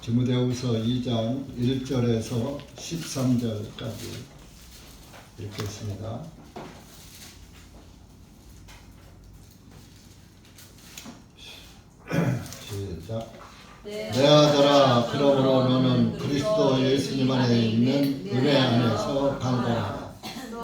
디모데후서 2장 1절에서 13절까지 읽겠습니다. 시작. 내 아들아, 그러므로 너는 그리스도 예수님 안에 있는 은혜 안에서 강건하라.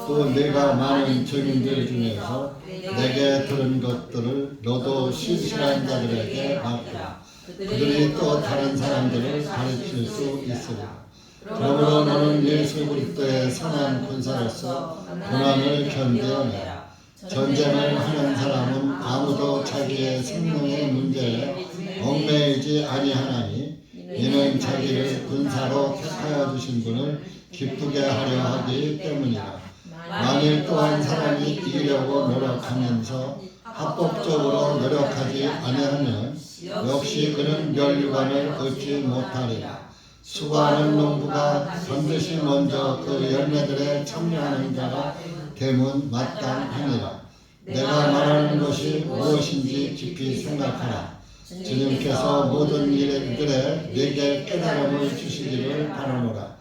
또 내가 많은 증인들 중에서 내게 들은 것들을 너도 신실한 자들에게 맡기라. 그들이 또 다른 사람들을 가르칠 수 있으리라. 그러므로 너는 예수 그리스도의 선한 군사로서 고난을 견뎌내라. 전쟁을 하는 사람은 아무도 자기의 생명의 문제에 얽매이지 아니하나니 이는 자기를 군사로 택하여 주신 분을 기쁘게 하려 하기 때문이라. 만일 또한 사람이 이기려고 노력하면서 합법적으로 노력하지 아니하면 역시 그는 멸류관을 얻지 못하리라. 수고하는 농부가 반드시 먼저 그 열매들에 참여하는 자가 되면 마땅하니라. 내가 말하는 것이 무엇인지 깊이 생각하라. 주님께서 모든 일들에 내게 깨달음을 주시기를 바라노라.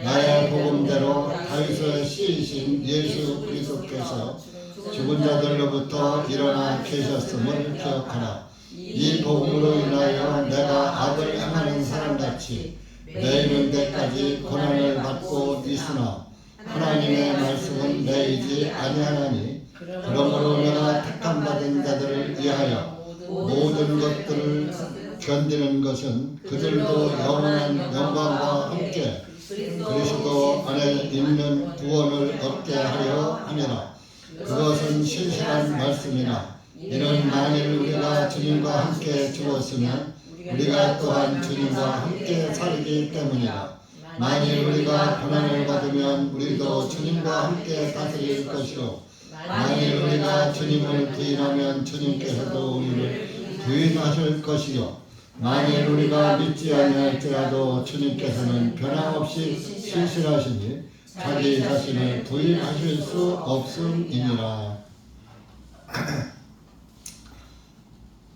나의 복음대로 다윗의 씨이신 예수 그리스도께서 죽은 자들로부터 일어나 계셨음을 기억하라. 이 복음으로 인하여 내가 악을 행하는 사람같이 매이는 데까지 고난을 받고 있으나 하나님의 말씀은 매이지 아니하나니 그러므로 내가 택함받은 자들을 위하여 모든 것들을 견디는 것은 그들도 영원한 영광과 함께 그리스도 안에 있는 구원을 얻게 하려 함이라. 그것은 신실한 말씀이나 이는 만일 우리가 주님과 함께 죽었으면 우리가 또한 주님과 함께 살기 때문이라. 만일 우리가 고난을 받으면 우리도 주님과 함께 다스릴 것이요 만일 우리가 주님을 부인하면 주님께서도 우리를 부인하실 것이요 만일 우리가 믿지 아니할지라도 주님께서는 변함없이 신실하시니 자기 자신을 부인하실 수 없음이니라.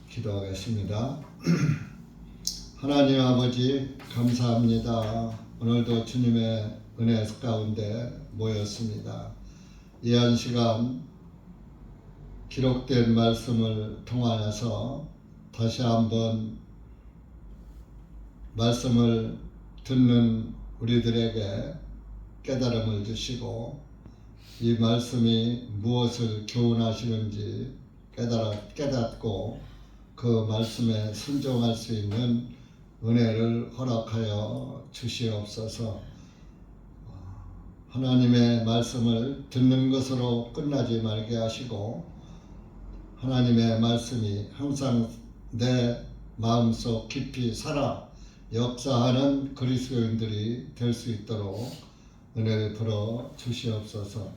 기도하겠습니다. 하나님 아버지, 감사합니다. 오늘도 주님의 은혜 가운데 모였습니다. 이 한 시간 기록된 말씀을 통하여서 다시 한번 말씀을 듣는 우리들에게 깨달음을 주시고 이 말씀이 무엇을 교훈하시는지 깨닫고 그 말씀에 순종할 수 있는 은혜를 허락하여 주시옵소서. 하나님의 말씀을 듣는 것으로 끝나지 말게 하시고 하나님의 말씀이 항상 내 마음속 깊이 살아 역사하는 그리스도인들이 될 수 있도록 은혜를 풀어 주시옵소서.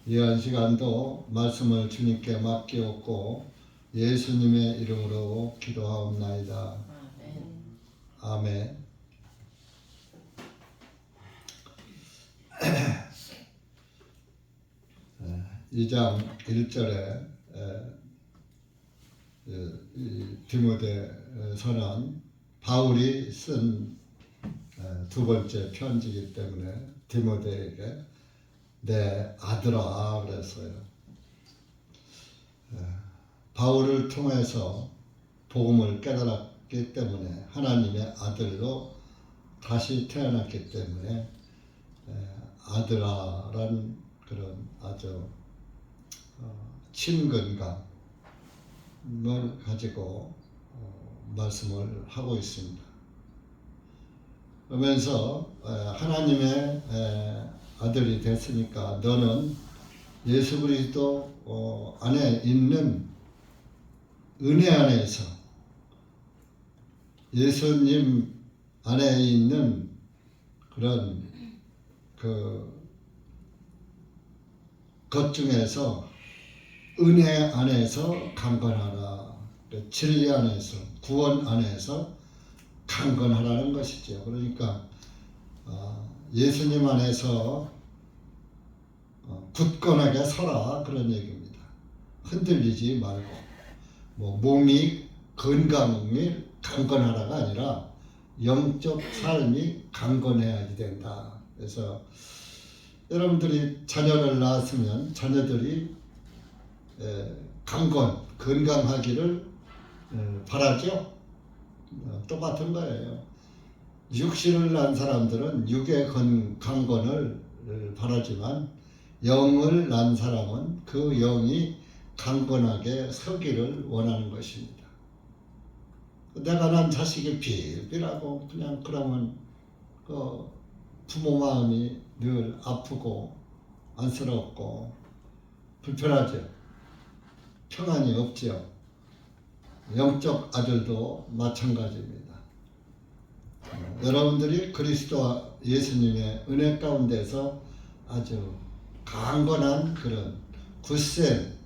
이 한 시간도 말씀을 주님께 맡기옵고 예수님의 이름으로 기도하옵나이다. 아멘. 2장 1절에 디모데서는 바울이 쓴 두 번째 편지이기 때문에 디모데에게 내 아들아 그랬어요. 바울을 통해서 복음을 깨달았기 때문에 하나님의 아들로 다시 태어났기 때문에 아들아란 그런 아주 친근감을 가지고 말씀을 하고 있습니다. 그러면서 하나님의 아들이 됐으니까 너는 예수 그리스도 안에 있는 은혜 안에서 예수님 안에 있는 그런 것 중에서 은혜 안에서 강건하라. 진리 안에서 구원 안에서 강건하라는 것이죠. 그러니까 예수님 안에서 굳건하게 서라 그런 얘기입니다. 흔들리지 말고 몸이 건강이 강건하라가 아니라 영적 삶이 강건해야 된다. 그래서 여러분들이 자녀를 낳았으면 자녀들이 강건, 건강하기를 바라죠. 똑같은 거예요. 육신을 낳은 사람들은 육의 강건을 바라지만 영을 낳은 사람은 그 영이 강건하게 서기를 원하는 것입니다. 내가 난 자식이 빌빌하고 그냥 그러면 그 부모 마음이 늘 아프고 안쓰럽고 불편하죠. 평안이 없죠. 영적 아들도 마찬가지입니다. 여러분들이 그리스도 예수님의 은혜 가운데서 아주 강건한 그런 굳센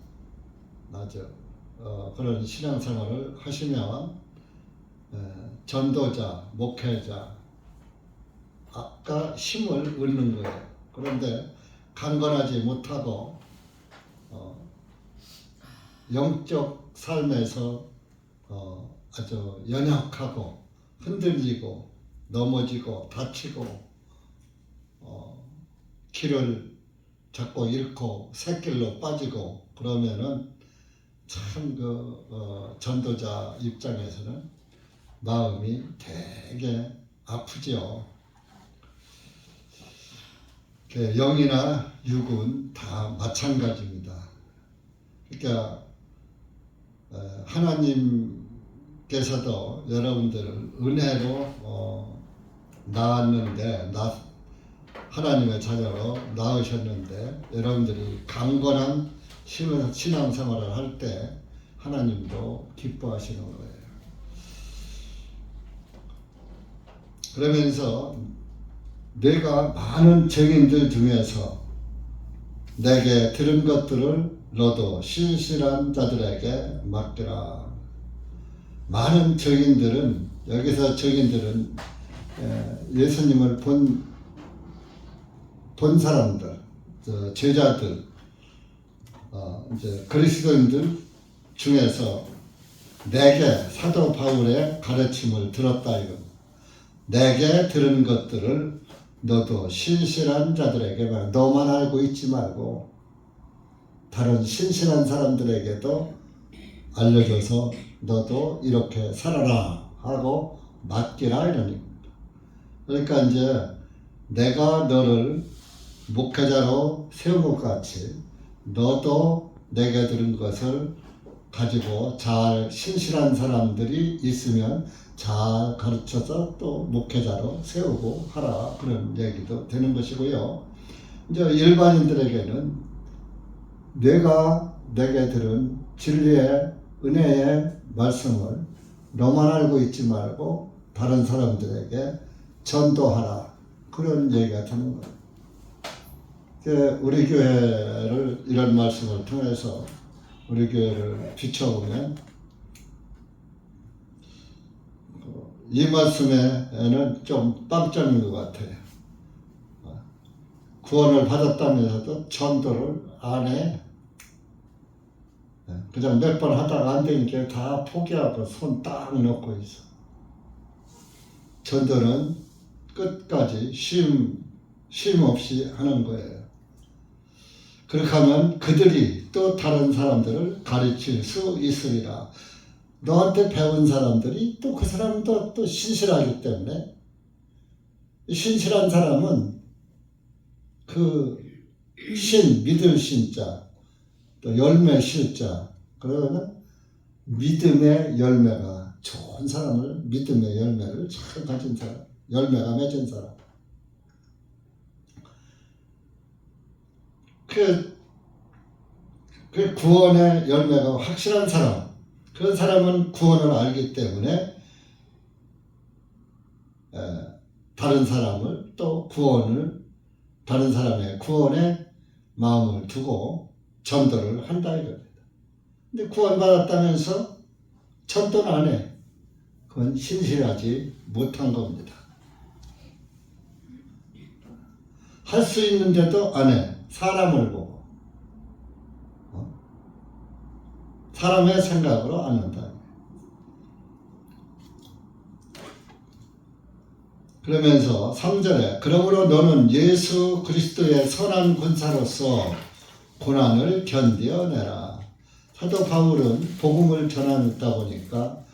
아주 그런 신앙생활을 하시면 전도자, 목회자 아까 힘을 얻는 거예요. 그런데 강건하지 못하고 영적 삶에서 아주 연약하고 흔들리고 넘어지고 다치고 길을 자꾸 잃고 새길로 빠지고 그러면은 참 전도자 입장에서는 마음이 되게 아프죠. 영이나 육은 다 마찬가지입니다. 그러니까 하나님께서도 여러분들을 은혜로 낳았는데 하나님의 자녀로 낳으셨는데 여러분들이 강건한 신앙생활을 할 때 하나님도 기뻐하시는 거예요. 그러면서 내가 많은 증인들 중에서 내게 들은 것들을 너도 신실한 자들에게 맡기라. 많은 증인들은 여기서 증인들은 예수님을 본 사람들, 제자들, 이제 그리스도인들 중에서 내게 사도 바울의 가르침을 들었다 이거. 내게 들은 것들을 너도 신실한 자들에게 너만 알고 있지 말고 다른 신실한 사람들에게도 알려줘서 너도 이렇게 살아라 하고 맡기라 이러니. 그러니까 이제 내가 너를 목회자로 세운 것 같이 너도 내게 들은 것을 가지고 잘 신실한 사람들이 있으면 잘 가르쳐서 또 목회자로 세우고 하라 그런 얘기도 되는 것이고요. 이제 일반인들에게는 내가 내게 들은 진리의 은혜의 말씀을 너만 알고 있지 말고 다른 사람들에게 전도하라 그런 얘기가 되는 거예요. 우리 교회를 이런 말씀을 통해서 우리 교회를 비춰보면 이 말씀에는 좀 빵점인 것 같아요. 구원을 받았다면서도 전도를 안 해. 그냥 몇 번 하다가 안 되니까 다 포기하고 손 딱 놓고 있어. 전도는 끝까지 쉼 없이 하는 거예요. 그렇게 하면 그들이 또 다른 사람들을 가르칠 수 있으리라. 너한테 배운 사람들이 또 그 사람도 또 신실하기 때문에 신실한 사람은 그 믿을 신자 또 열매 실자 그러면 믿음의 열매가 좋은 사람을 믿음의 열매를 잘 가진 사람 열매가 맺은 사람 그 구원의 열매가 확실한 사람 그런 사람은 구원을 알기 때문에 다른 사람을 또 다른 사람의 구원에 마음을 두고 전도를 한다 이겁니다. 근데 구원받았다면서 전도는 안 해. 그건 신실하지 못한 겁니다. 할 수 있는데도 안 해. 사람을 보고. 사람의 생각으로 안 한다. 그러면서 3절에 그러므로 너는 예수 그리스도의 선한 군사로서 고난을 견뎌내라. 사도 바울은 복음을 전하다 보니까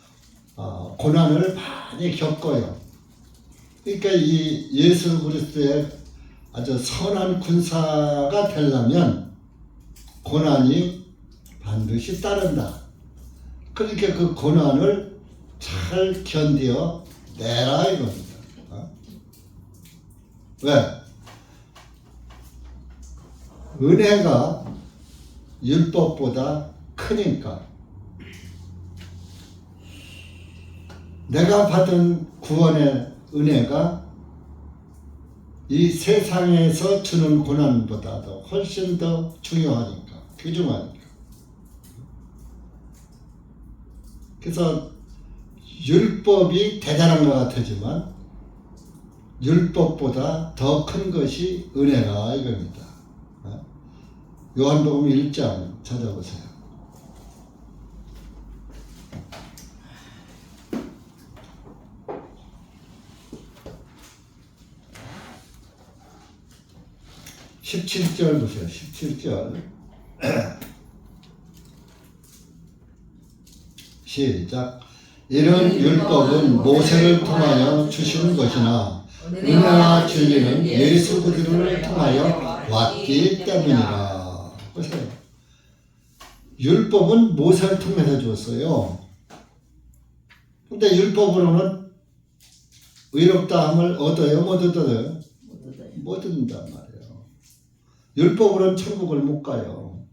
고난을 많이 겪어요. 그러니까 이 예수 그리스도의 아주 선한 군사가 되려면 고난이 반드시 따른다. 그러니까 그 고난을 잘 견뎌내라 이겁니다. 왜? 은혜가 율법보다 크니까. 내가 받은 구원의 은혜가 이 세상에서 주는 고난보다도 훨씬 더 중요하니까, 귀중하니까. 그래서 율법이 대단한 것 같지만 율법보다 더 큰 것이 은혜라 이겁니다. 요한복음 1장 찾아보세요. (17절) 보세요. 17절 시작. 이런 율법은 모세를 통하여 주시는 것이나 은혜와 진리는 예수 그리스도를 통하여 왔기 때문이라. 보세요. 율법은 모세를 통해서 줬어요. 근데 율법으로는 의롭다함을 얻어요? 못 얻어요? 못 얻는단 말이에요. 율법으로는 천국을 못 가요.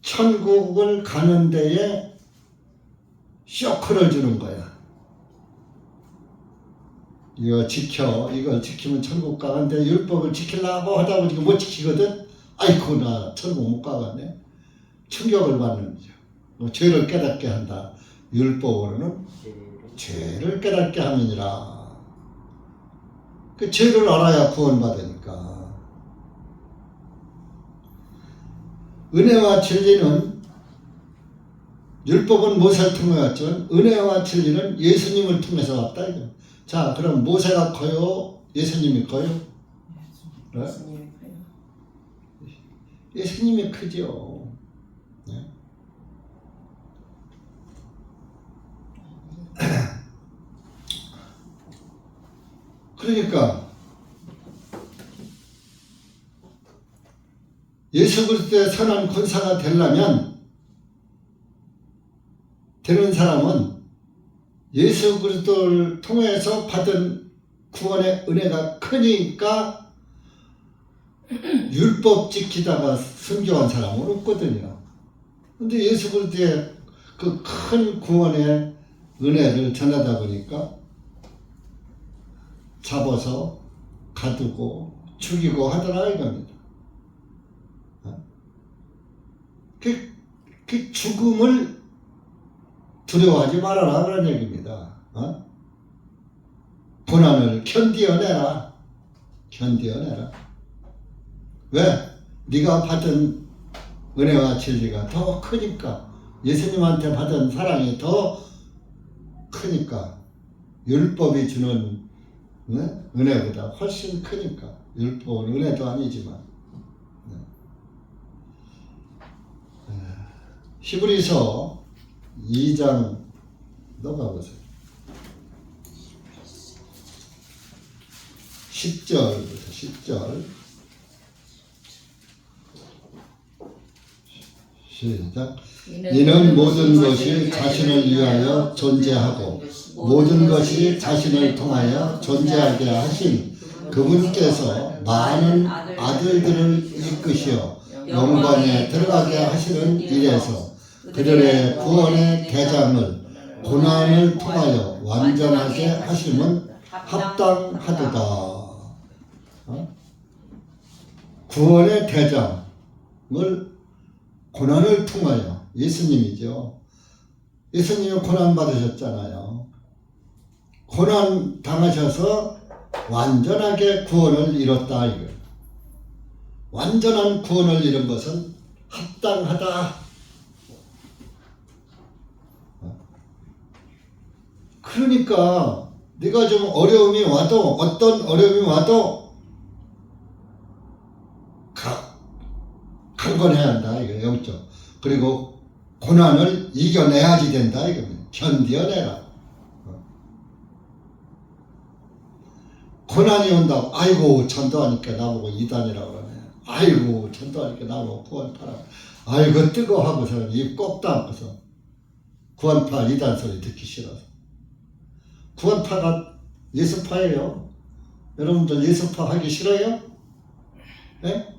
천국을 가는 데에 쇼크를 주는 거야. 이걸 지키면 천국 가는데 율법을 지키려고 하다 보니까 못 지키거든. 아이고 나 천국 못 가겠네. 충격을 받는 거죠. 죄를 깨닫게 한다. 율법으로는 죄를 깨닫게 함이니라. 그 죄를 알아야 구원받으니까. 은혜와 진리는 율법은 모세를 통해 왔지만 은혜와 진리는 예수님을 통해서 왔다 이거. 자, 그럼 모세가 커요? 예수님이 커요? 네? 예수님이 크죠. 네? 그러니까 예수 그리스도의 선한 군사가 되는 사람은 예수 그리스도를 통해서 받은 구원의 은혜가 크니까 율법 지키다가 순교한 사람은 없거든요. 근데 예수 그리스도의 그 큰 구원의 은혜를 전하다 보니까 잡아서 가두고 죽이고 하더라 이겁니다. 그 죽음을 두려워하지 말아라 그런 얘기입니다. 고난을 견뎌내라. 왜? 네가 받은 은혜와 진리가 더 크니까. 예수님한테 받은 사랑이 더 크니까. 율법이 주는 은혜보다 훨씬 크니까. 율법은 은혜도 아니지만. 히브리서 2장 넘어가보세요. 10절부터 10절 시작. 이는 모든 것이 자신을 위하여 존재하고 모든 것이 자신을 통하여 존재하게 하신 그분께서 많은 아들들을 이끄시어 영광에 들어가게 하시는 일에서 그들의 구원의 대장을 고난을 통하여 완전하게 하심은 합당하도다. 구원의 대장을 고난을 통하여, 예수님이죠. 예수님이 고난 받으셨잖아요. 고난 당하셔서 완전하게 구원을 이뤘다 이거. 완전한 구원을 이룬 것은 합당하다. 그러니까 네가 좀 어려움이 와도 어떤 어려움이 와도 강건해야 한다 이거 영적. 그리고 고난을 이겨내야지 된다 이거. 견뎌내라. 고난이 온다고 아이고 전도하니까 나보고 이단이라고 그러네. 아이고 전도하니까 나보고 구원파라. 아이고 뜨거워하고서 입 꼭 다물고서 구원파 이단 소리 듣기 싫어서. 구원파가 예수파예요. 여러분들 예수파 하기 싫어요? 네?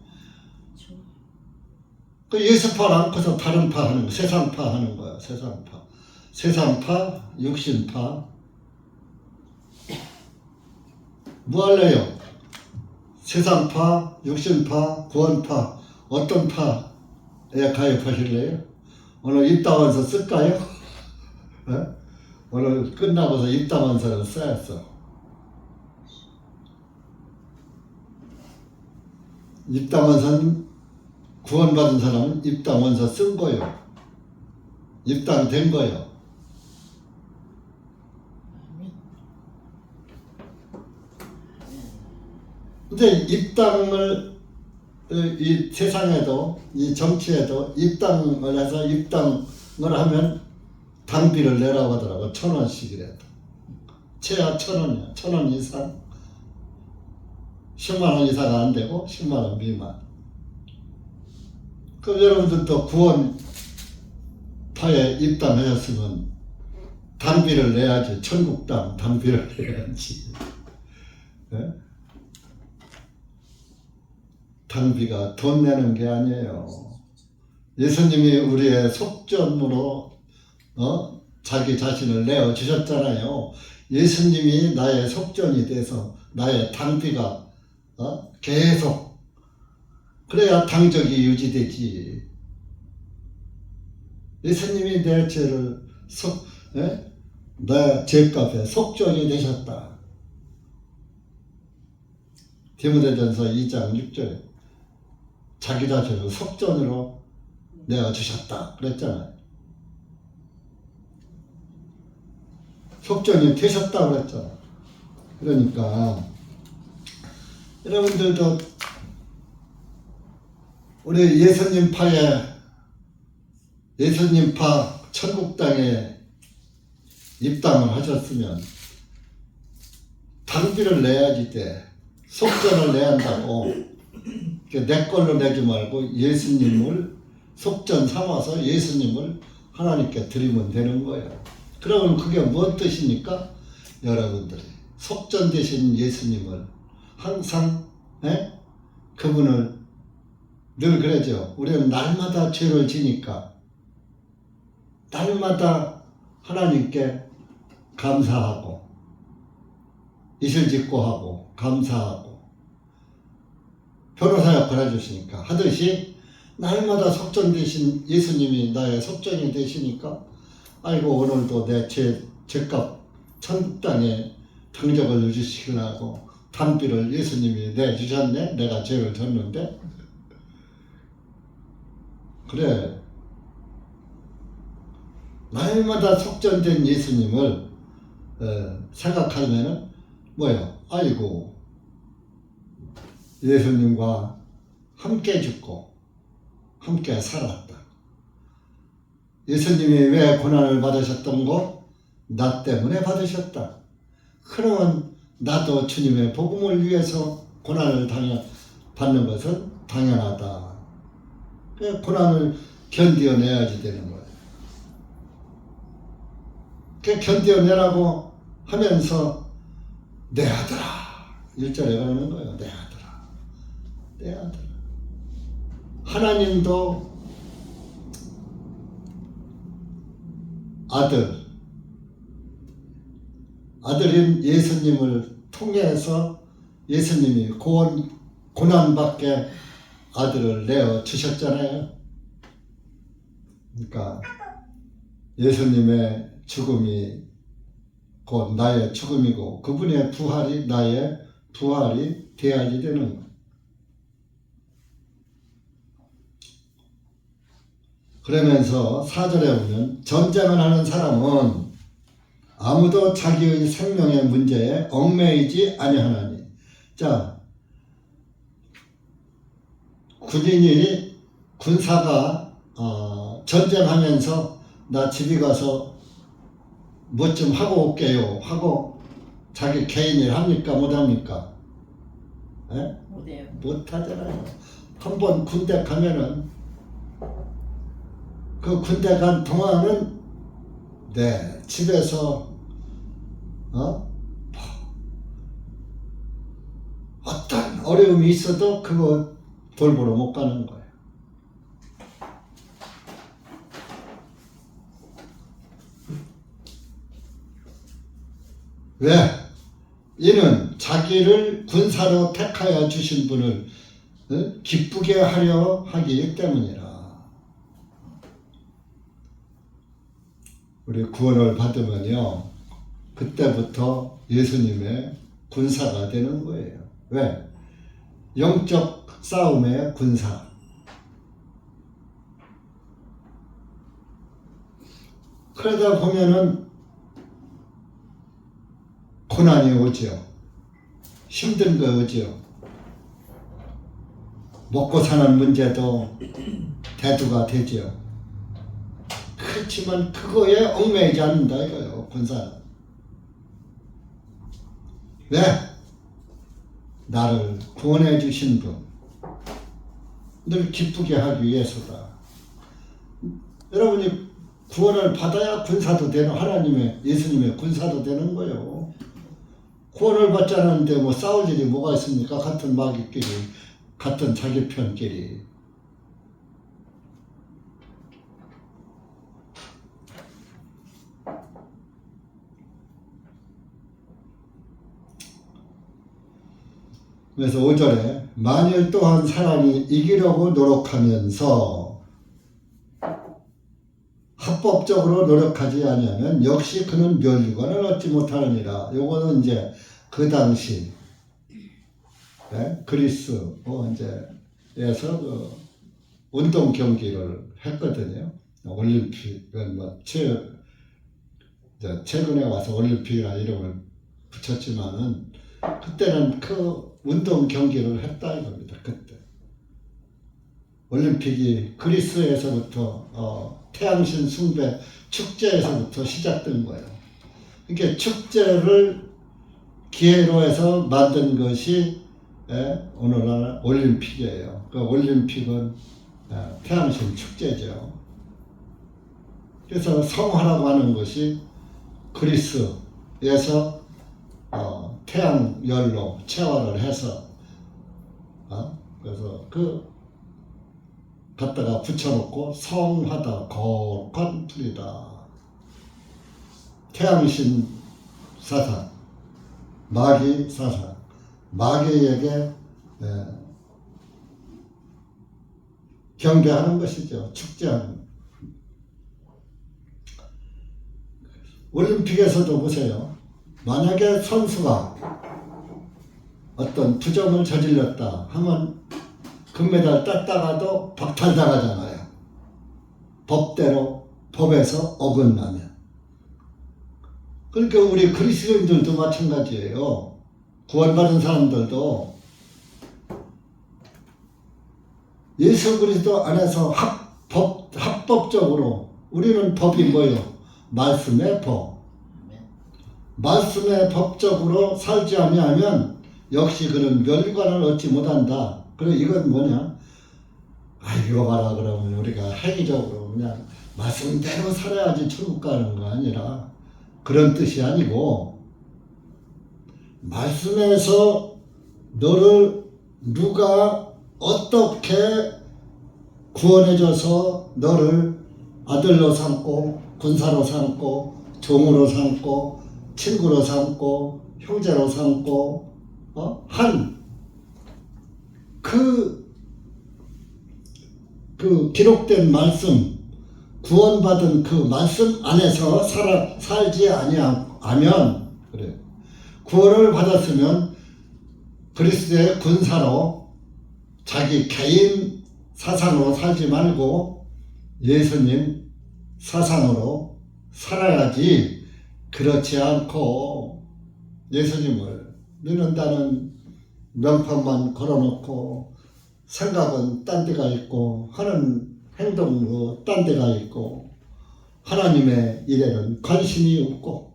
그 예수파 않고서 다른 파 하는 거, 세상파 하는 거야. 세상파. 세상파, 육신파. 뭐 할래요? 세상파, 육신파, 구원파, 어떤 파에 가입하실래요? 오늘 입당원서 쓸까요? 네? 오늘 끝나고서 입당원서를 써야죠. 입당원서는 구원받은 사람은 입당원서 쓴 거요. 입당된 거요. 근데 입당을 이 세상에도 이 정치에도 입당을 해서 입당을 하면 당비를 내라고 하더라고. 1,000원씩이라도. 최하 1,000원이야. 1,000원 이상. 10만 원 이상 안 되고 10만 원 미만. 그럼 여러분들도 구원파에 입당하셨으면 당비를 내야지. 천국당 당비를 내야지. 네? 당비가 돈 내는 게 아니에요. 예수님이 우리의 속전으로 자기 자신을 내어 주셨잖아요. 예수님이 나의 속전이 돼서 나의 당비가 계속 그래야 당적이 유지되지. 예수님이 내 죄를 내 죄값에 속전이 되셨다. 디모데전서 2장 6절에 자기 자신을 속전으로 내어주셨다 그랬잖아요. 속전이 되셨다 그랬잖아요. 그러니까 여러분들도 우리 예수님파 천국당에 입당을 하셨으면 당비를 내야지 돼. 속전을 내야 한다고. 내 걸로 내지 말고 예수님을 속전 삼아서 예수님을 하나님께 드리면 되는 거예요. 그러면 그게 뭔 뜻입니까? 여러분들이 속전 되신 예수님을 항상 그분을 늘 그러죠. 우리는 날마다 죄를 지니까 날마다 하나님께 감사하고 이슬짓고 하고 감사하고 변호사 역할 해주시니까 하듯이 날마다 속전 되신 예수님이 나의 속전이 되시니까 아이고 오늘도 내 죄값 천국 땅에 당적을 유지시키려고 당비를 예수님이 내주셨네. 내가 죄를 졌는데 그래 날마다 속전된 예수님을 생각하면은 뭐예요? 아이고 예수님과 함께 죽고 함께 살았다. 예수님이 왜 고난을 받으셨던 거? 나 때문에 받으셨다. 그러면 나도 주님의 복음을 위해서 고난을 받는 것은 당연하다. 고난을 견뎌내야지 되는 거예요. 그 견뎌내라고 하면서 내 아들아 1절에 그러는 거예요. 내 아들아 내 아들아. 하나님도 아들인 예수님을 통해서 예수님이 고난받게 아들을 내어 주셨잖아요. 그러니까 예수님의 죽음이 곧 나의 죽음이고 그분의 부활이 나의 부활이 되어야지 되는 거예요. 그러면서 4절에 보면 전쟁을 하는 사람은 아무도 자기의 생명의 문제에 얽매이지 아니하나니. 자, 군사가 전쟁하면서 나 집에 가서 뭐 좀 하고 올게요 하고 자기 개인 일 합니까? 못합니까? 예? 못해요. 못하잖아요. 한번 군대 가면은 그 군대 간 동안은 집에서 어떤 어려움이 있어도 그거 돌보러 못 가는 거예요. 왜? 이는 자기를 군사로 택하여 주신 분을 기쁘게 하려 하기 때문이라. 우리 구원을 받으면요, 그때부터 예수님의 군사가 되는 거예요. 왜? 영적 싸움의 군사. 그러다 보면은 고난이 오죠. 힘든 거 오죠. 먹고 사는 문제도 대두가 되죠. 그렇지만 그거에 얽매이지 않는다 이거예요, 군사는. 왜? 나를 구원해 주신 분, 늘 기쁘게 하기 위해서다. 여러분이 구원을 받아야 군사도 되는, 하나님의, 예수님의 군사도 되는 거예요. 구원을 받지 않았는데 뭐 싸울 일이 뭐가 있습니까? 같은 마귀끼리, 같은 자기 편끼리. 그래서 5절에 만일 또한 사람이 이기려고 노력하면서 합법적으로 노력하지 아니하면 역시 그는 멸류관을 얻지 못하느니라. 요거는 이제 그 당시 그리스 이제에서 그 운동 경기를 했거든요. 올림픽은 최근에 와서 올림픽이라 이름을 붙였지만은 그때는 그 운동 경기를 했다 이겁니다. 그때 올림픽이 그리스에서부터 태양신 숭배 축제에서부터 시작된 거예요. 이게 축제를 기회로 해서 만든 것이 오늘날 올림픽이에요. 그 올림픽은 태양신 축제죠. 그래서 성화라고 하는 것이 그리스에서 태양열로 체화를 해서 그래서 갖다가 붙여놓고 성하다 거룩한 풀이다. 태양신 사상, 마귀 사상, 마귀에게 경배하는 것이죠. 축제하는. 올림픽에서도 보세요. 만약에 선수가 어떤 부정을 저질렀다 하면 금메달 땄다가도 박탈당하잖아요. 법에서 어긋나면. 그러니까 우리 그리스도인들도 마찬가지예요. 구원받은 사람들도 예수 그리스도 안에서 합법적으로 우리는 법이 뭐예요? 말씀의 법. 말씀의 법적으로 살지 아니하면 역시 그는 멸관을 얻지 못한다. 그리고 이건 뭐냐? 이거 봐라 그러면 우리가 행위적으로 그냥 말씀대로 살아야지 천국 가는 거 아니라 그런 뜻이 아니고 말씀에서 너를 누가 어떻게 구원해줘서 너를 아들로 삼고 군사로 삼고 종으로 삼고 친구로 삼고 형제로 삼고 그 기록된 말씀, 구원받은 그 말씀 안에서 살지 아니하면, 그래. 구원을 받았으면 그리스도의 군사로 자기 개인 사상으로 살지 말고 예수님 사상으로 살아야지 그렇지 않고 예수님을 믿는다는 명판만 걸어놓고 생각은 딴 데가 있고 하는 행동도 딴 데가 있고 하나님의 일에는 관심이 없고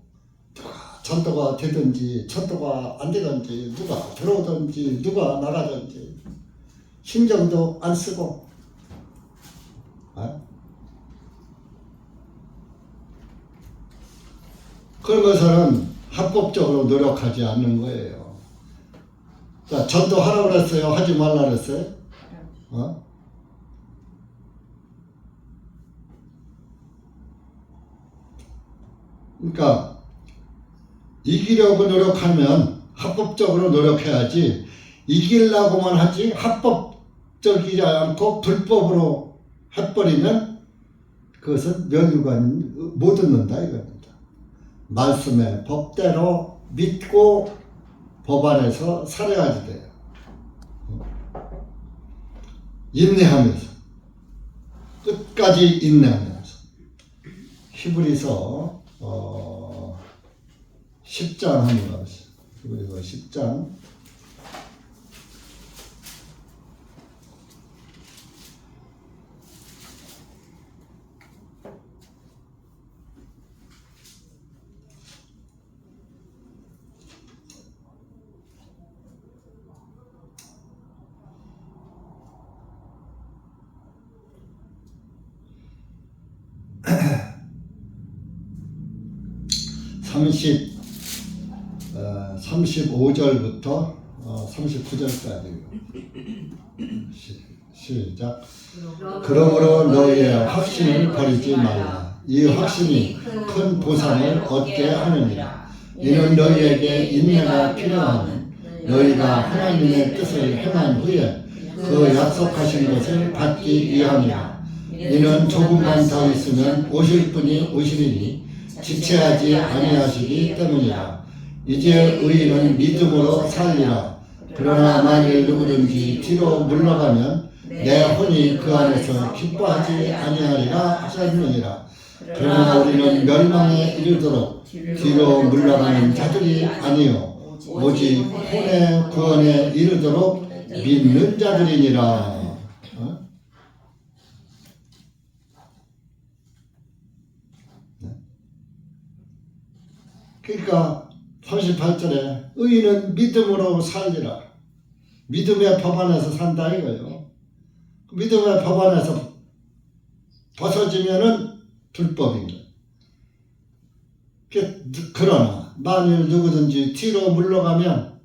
누가 전도가 되든지 전도가 안 되든지 누가 들어오든지 누가 나가든지 신경도 안 쓰고 그러면서는 합법적으로 노력하지 않는 거예요. 자, 전도하라고 그랬어요? 하지 말라 그랬어요? 그러니까 이기려고 노력하면 합법적으로 노력해야지 이기려고만 하지 합법적이지 않고 불법으로 해버리면 그것은 면류관 못 얻는다 이겁니다. 말씀의 법대로 믿고 법 안에서 살아야지 돼요. 인내하면서 끝까지 인내하면서 히브리서 10장 한번 가보시죠. 히브리서 10장 35절부터 39절까지 시작. 그러므로 너희의 확신을 버리지 말라. 이 확신이 큰 보상을 얻게 하느니라. 이는 너희에게 인내가 필요하니 너희가 하나님의 뜻을 행한 후에 그 약속하신 것을 받기 위함이라. 이는 조금만 더 있으면 오실 분이 오시리니 지체하지 아니하시기 때문이라. 이제 의인은 믿음으로 살리라. 그러나 만일 누구든지 뒤로 물러가면 내 혼이 그 안에서 기뻐하지 아니하리라 하셨느니라. 그러나 우리는 멸망에 이르도록 뒤로 물러가는 자들이 아니요 오직 혼의 구원에 이르도록 믿는 자들이니라. 그러니까 38절에 의인은 믿음으로 살리라. 믿음의 법 안에서 산다 이거예요. 믿음의 법 안에서 벗어지면은 불법인 거예요. 그러나 만일 누구든지 뒤로 물러가면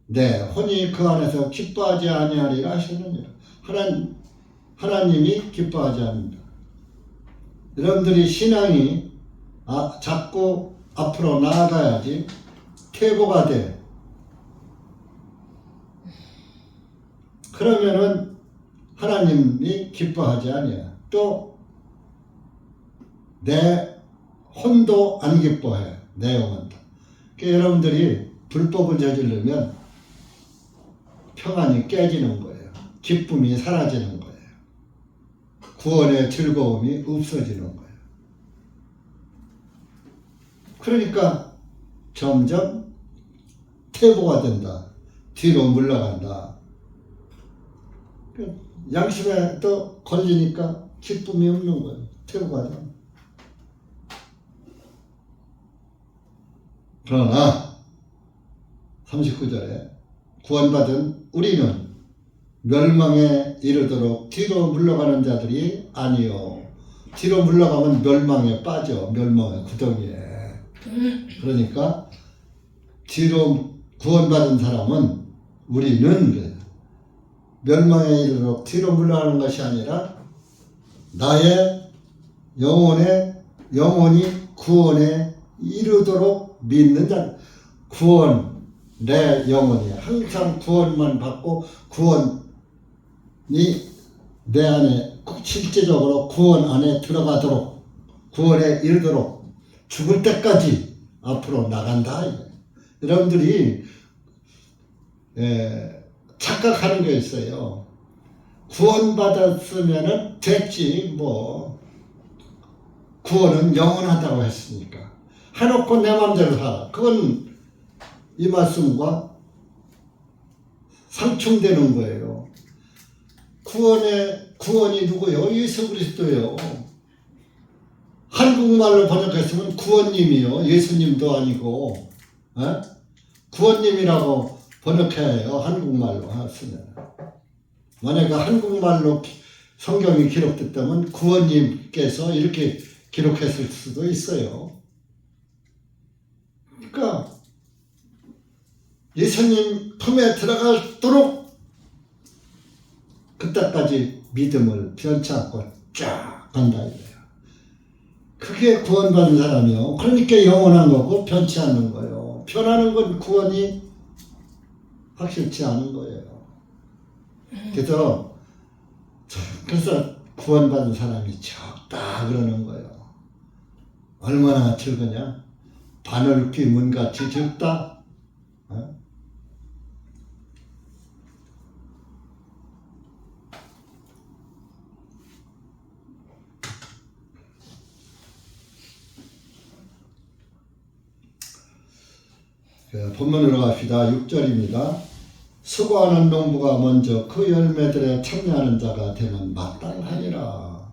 내 혼이 그 안에서 기뻐하지 아니하리라 하시느니라. 하나님이 기뻐하지 않는다. 여러분들이 신앙이 자꾸 앞으로 나아가야지 퇴보가 돼. 그러면은 하나님이 기뻐하지 아니야. 또 내 혼도 안 기뻐해. 내 영혼도. 그러니까 여러분들이 불법을 저지르면 평안이 깨지는 거예요. 기쁨이 사라지는 거예요. 구원의 즐거움이 없어지는 거예요. 그러니까 점점 퇴보가 된다. 뒤로 물러간다. 양심에 또 걸리니까 기쁨이 없는 거예요. 퇴보가 돼. 그러나 39절에 구원받은 우리는 멸망에 이르도록 뒤로 물러가는 자들이 아니요. 뒤로 물러가면 멸망에 빠져. 멸망의 구덩이에. 그러니까 뒤로 구원받은 사람은 우리는 멸망에 이르도록 뒤로 물러가는 것이 아니라 나의 영혼이 구원에 이르도록 믿는 자. 구원, 내 영혼이 항상 구원만 받고 구원이 내 안에 실제적으로 구원 안에 들어가도록 구원에 이르도록 죽을 때까지 앞으로 나간다. 여러분들이 착각하는 게 있어요. 구원받았으면은 됐지 뭐 구원은 영원하다고 했으니까. 해놓고 내 마음대로 살아. 그건 이 말씀과 상충되는 거예요. 구원이 누구요? 예수 그리스도예요. 한국말로 번역했으면 구원님이요. 예수님도 아니고. 에? 구원님이라고 번역해야 해요. 한국말로 했으면. 만약에 한국말로 성경이 기록됐다면 구원님께서 이렇게 기록했을 수도 있어요. 그러니까 예수님 품에 들어가도록 그때까지 믿음을 변치 않고 쫙 간다 이거예요. 그게 구원받은 사람이요. 그러니까 영원한 거고 변치 않는 거예요. 변하는 건 구원이 확실치 않은 거예요. 그래서 구원받은 사람이 적다 그러는 거예요. 얼마나 적으냐? 바늘귀 문같이 적다. 어? 본문으로 갑시다. 6절입니다. 수고하는 농부가 먼저 그 열매들에 참여하는 자가 되면 마땅하니라.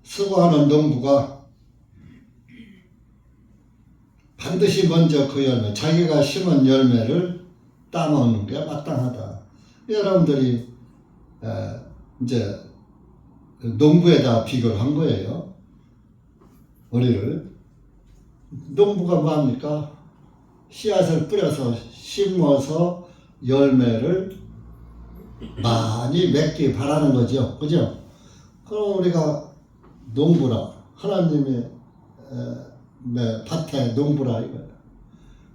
수고하는 농부가 반드시 먼저 그 열매, 자기가 심은 열매를 따먹는 게 마땅하다. 여러분들이 이제 농부에다 비교를 한 거예요. 우리를. 농부가 뭐합니까? 씨앗을 뿌려서 심어서 열매를 많이 맺기 바라는 거죠. 그죠? 그럼 우리가 농부라, 하나님의 밭에 농부라 이거예요.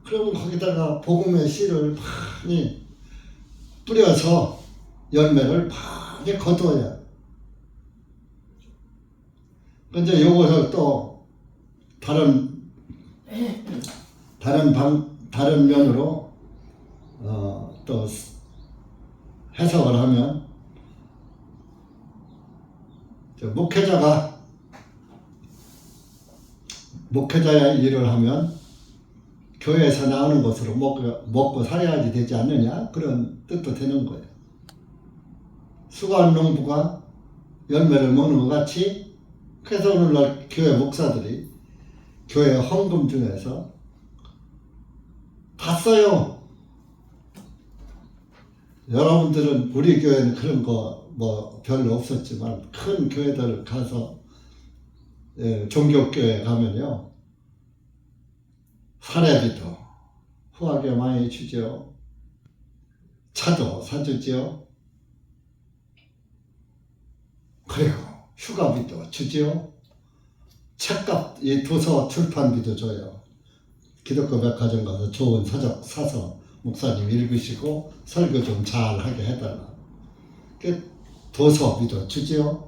그럼 거기다가 복음의 씨를 많이 뿌려서 열매를 많이 거둬야. 근데 요것을 또 다른 면으로 또 해석을 하면 목회자의 일을 하면 교회에서 나오는 것으로 먹고 살아야지 되지 않느냐 그런 뜻도 되는 거예요. 수고하는 농부가 열매를 먹는 것 같이 그래서 오늘날 교회 목사들이 교회 헌금 중에서 다 써요. 여러분들은 우리 교회는 그런 거 뭐 별로 없었지만 큰 교회들 가서 종교교회 가면요 사례비도 후하게 많이 주죠. 차도 사주죠. 그리고 휴가비도 주죠. 책값, 이 도서 출판비도 줘요. 기독교 백화점 가서 좋은 서적 사서 목사님 읽으시고 설교 좀 잘하게 해달라. 도서비도 주지요.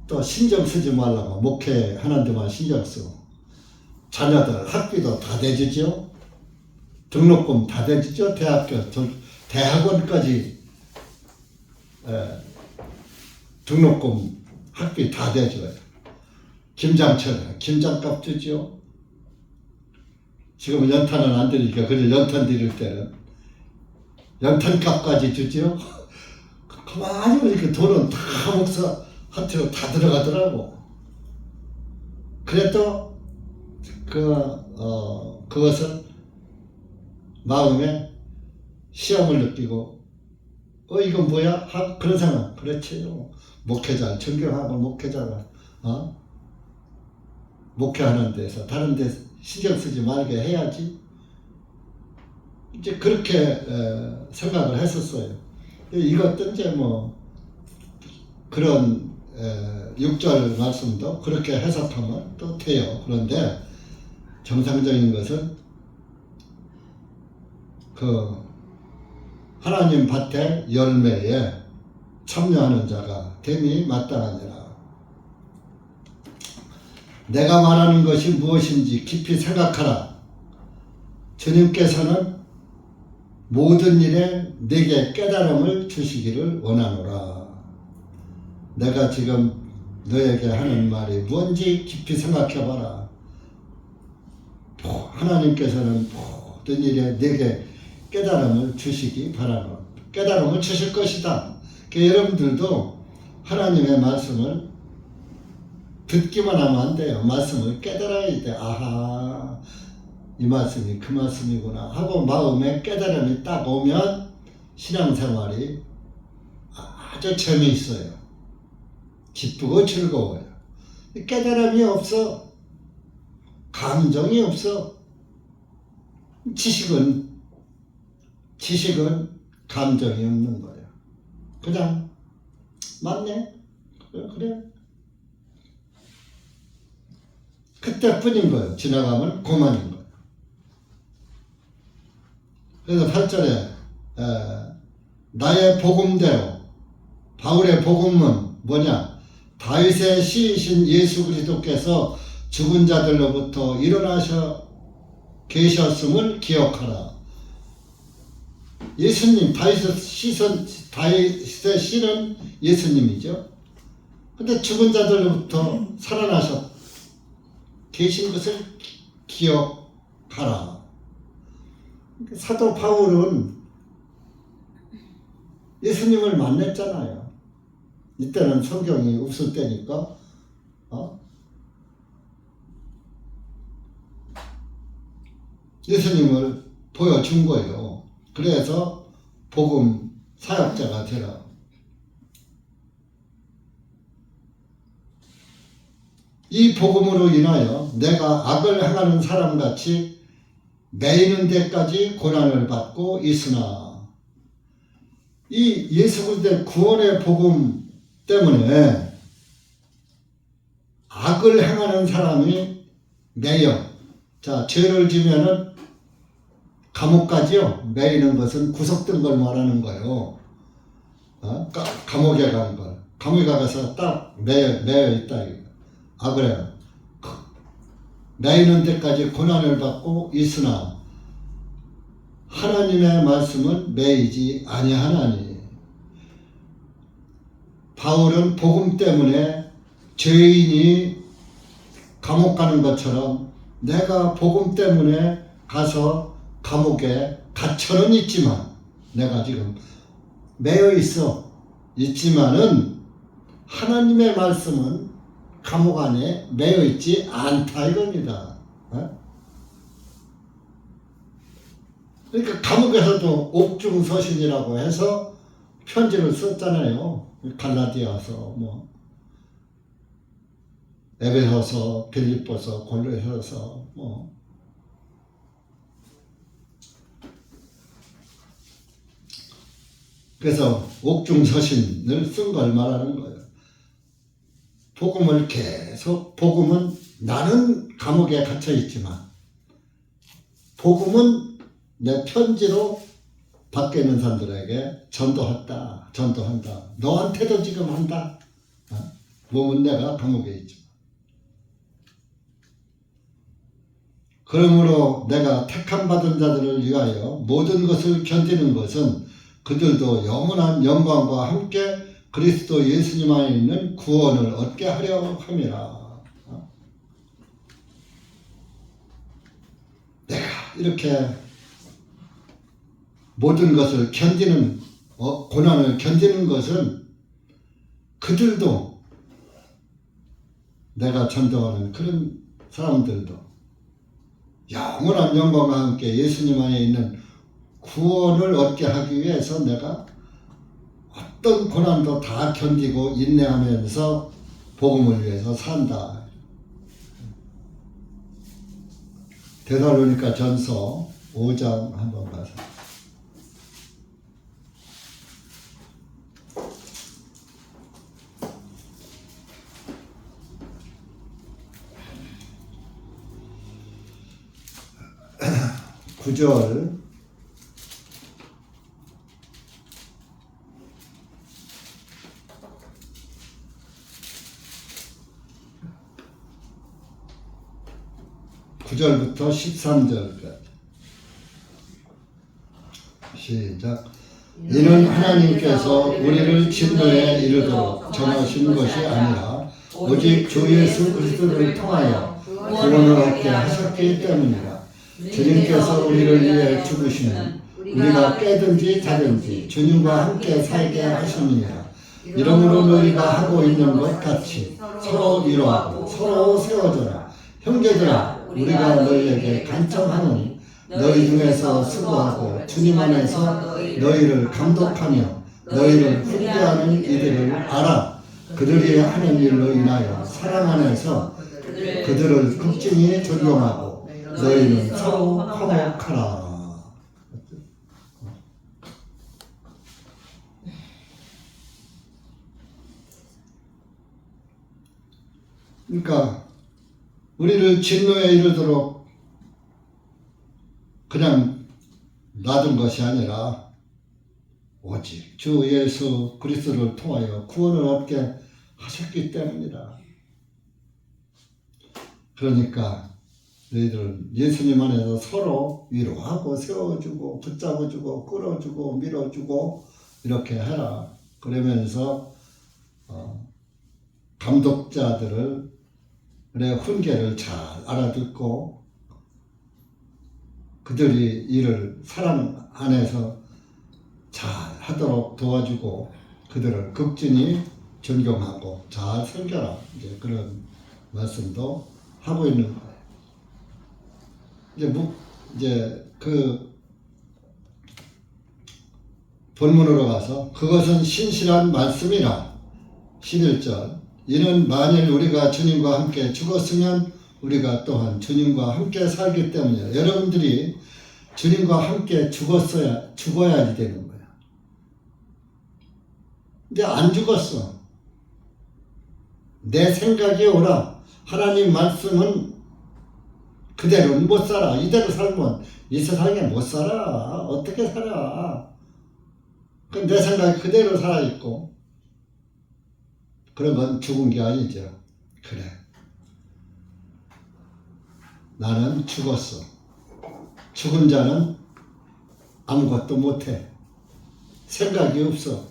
또 신경 쓰지 말라고 목회하는 데만 신경 쓰고 자녀들 학비도 다 대주죠. 등록금 다 대주죠. 대학원까지 등록금 학비 다 대줘요. 김장철 김장값 주죠. 지금 연탄은 안 드리니까 그저 연탄 드릴 때는 연탄값까지 주죠. 가만히 보니까 돈은 다 목사한테로 다 들어가더라고. 그래도 그것을 마음에 시험을 느끼고 이건 뭐야? 그런 생각. 그렇지요. 목회자, 존경하고 목회자가 목회하는 데서 다른 데 신경 쓰지 말게 해야지. 이제 그렇게 생각을 했었어요. 이것도 이제 뭐 그런 6절 말씀도 그렇게 해석하면 또 돼요. 그런데 정상적인 것은 그 하나님 밭의 열매에 참여하는 자가 됨이 마땅하니라. 내가 말하는 것이 무엇인지 깊이 생각하라. 주님께서는 모든 일에 내게 깨달음을 주시기를 원하노라. 내가 지금 너에게 하는 말이 뭔지 깊이 생각해봐라. 하나님께서는 모든 일에 내게 깨달음을 주시기 바라는 깨달음을 주실 것이다. 그러니까 여러분들도 하나님의 말씀을 듣기만 하면 안 돼요. 말씀을 깨달아야 돼. 아하, 이 말씀이 그 말씀이구나 하고 마음에 깨달음이 딱 오면 신앙생활이 아주 재미있어요. 기쁘고 즐거워요. 깨달음이 없어. 감정이 없어. 지식은 감정이 없는 거예요. 그냥 맞네. 그래. 그때뿐인 거예요. 지나가면 그만인 거예요. 그래서 8절에 나의 복음대로 바울의 복음은 뭐냐? 다윗의 시이신 예수 그리스도께서 죽은 자들로부터 일어나셔 계셨음을 기억하라. 예수님, 다윗의 씨는 예수님이죠. 근데 죽은 자들로부터 살아나셔 계신 것을 기억하라. 사도 바울은 예수님을 만났잖아요. 이때는 성경이 없을 때니까 예수님을 보여준 거예요. 그래서 복음 사역자가 되라. 이 복음으로 인하여 내가 악을 행하는 사람같이 매이는 데까지 고난을 받고 있으나 이 예수 그리스도의 구원의 복음 때문에 악을 행하는 사람이 매여. 자, 죄를 지면은 감옥까지요. 매이는 것은 구속된 걸 말하는 거예요. 감옥에 간 걸. 감옥에 가서 딱 매여 있다. 악을 해요. 매이는 데까지 고난을 받고 있으나 하나님의 말씀은 매이지 아니하나니. 바울은 복음 때문에 죄인이 감옥 가는 것처럼 내가 복음 때문에 가서 감옥에 갇혀는 있지만 내가 지금 매여 있지만은 하나님의 말씀은 감옥 안에 매여 있지 않다 이겁니다. 그러니까 감옥에서도 옥중서신이라고 해서 편지를 썼잖아요. 갈라디아서, 에베소서, 빌립보서, 골로새서, 그래서 옥중서신을 쓴 걸 말하는 거예요. 복음은 나는 감옥에 갇혀 있지만 복음은 내 편지로 밖에 있는 사람들에게 전도한다. 너한테도 지금 한다. 몸은 내가 감옥에 있지만. 그러므로 내가 택함 받은 자들을 위하여 모든 것을 견디는 것은 그들도 영원한 영광과 함께 그리스도 예수님 안에 있는 구원을 얻게 하려 함이라. 내가 이렇게 모든 것을 견디는 고난을 견디는 것은 그들도 내가 전도하는 그런 사람들도 영원한 영광과 함께 예수님 안에 있는 구원을 얻게 하기 위해서 내가 어떤 고난도 다 견디고 인내하면서 복음을 위해서 산다. 데살로니가 전서 5장 한번 가서. (9절) (9절부터) (13절까지) 시작. 이는 하나님께서 우리를 진노에 이르도록 정하신 것이 아니라 오직 주 예수 그리스도를 통하여 구원을 얻게 하셨기 때문이라. 주님께서 우리를 위해 죽으시는 우리가 깨든지 자든지 주님과 함께 살게 하심이니라. 이러므로 너희가 하고 있는 것 같이 서로 위로하고 서로 세워줘라. 형제들아, 우리가 너희에게 간청하노니 너희 중에서 수고하고 주님 안에서 너희를 감독하며 너희를 훈계하는 이들을 알아. 그들이 하는 일로 인하여 사랑 안에서 그들을 극진히 존경하고 너희는 서로 화목하라. 그러니까 우리를 진노에 이르도록 그냥 놔둔 것이 아니라 오직 주 예수 그리스도를 통하여 구원을 얻게 하셨기 때문이다. 그러니까 너희들은 예수님 안에서 서로 위로하고 세워주고 붙잡아주고 끌어주고 밀어주고 이렇게 해라. 그러면서 감독자들을 훈계를 잘 알아듣고 그들이 일을 사랑 안에서 잘 하도록 도와주고 그들을 극진히 존경하고 잘 섬겨라. 이제 그런 말씀도 하고 있는 거예요. 이제 그 본문으로 가서 그것은 신실한 말씀이라. 11절 이는 만일 우리가 주님과 함께 죽었으면 우리가 또한 주님과 함께 살기 때문이야. 여러분들이 주님과 함께 죽어야지 되는 거야. 근데 안 죽었어. 내 생각이 오라. 하나님 말씀은 그대로는 못 살아. 이대로 살면 이 세상에 못 살아. 어떻게 살아? 내 생각이 그대로 살아있고 그러면 죽은 게 아니죠. 그래. 나는 죽었어. 죽은 자는 아무것도 못해. 생각이 없어.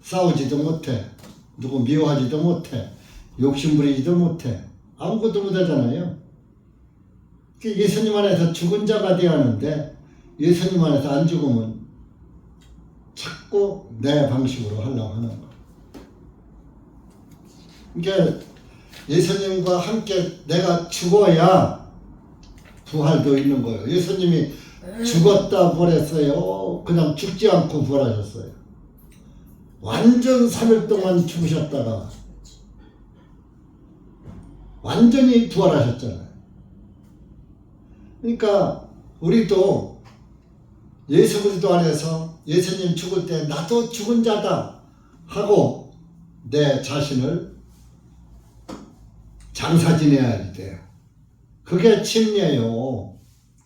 싸우지도 못해. 누구 미워하지도 못해. 욕심부리지도 못해. 아무것도 못하잖아요. 예수님 안에서 죽은 자가 되어야 하는데 예수님 안에서 안 죽으면 자꾸 내 방식으로 하려고 하는 거야. 그러니까 예수님과 함께 내가 죽어야 부활도 있는 거예요. 예수님이 죽었다 부활했어요. 그냥 죽지 않고 부활하셨어요. 완전 3일 동안 죽으셨다가 완전히 부활하셨잖아요. 그러니까 우리도 예수 그리스도 안에서 예수님 죽을 때 나도 죽은 자다 하고 내 자신을 장사 지내야 돼요. 그게 침례요.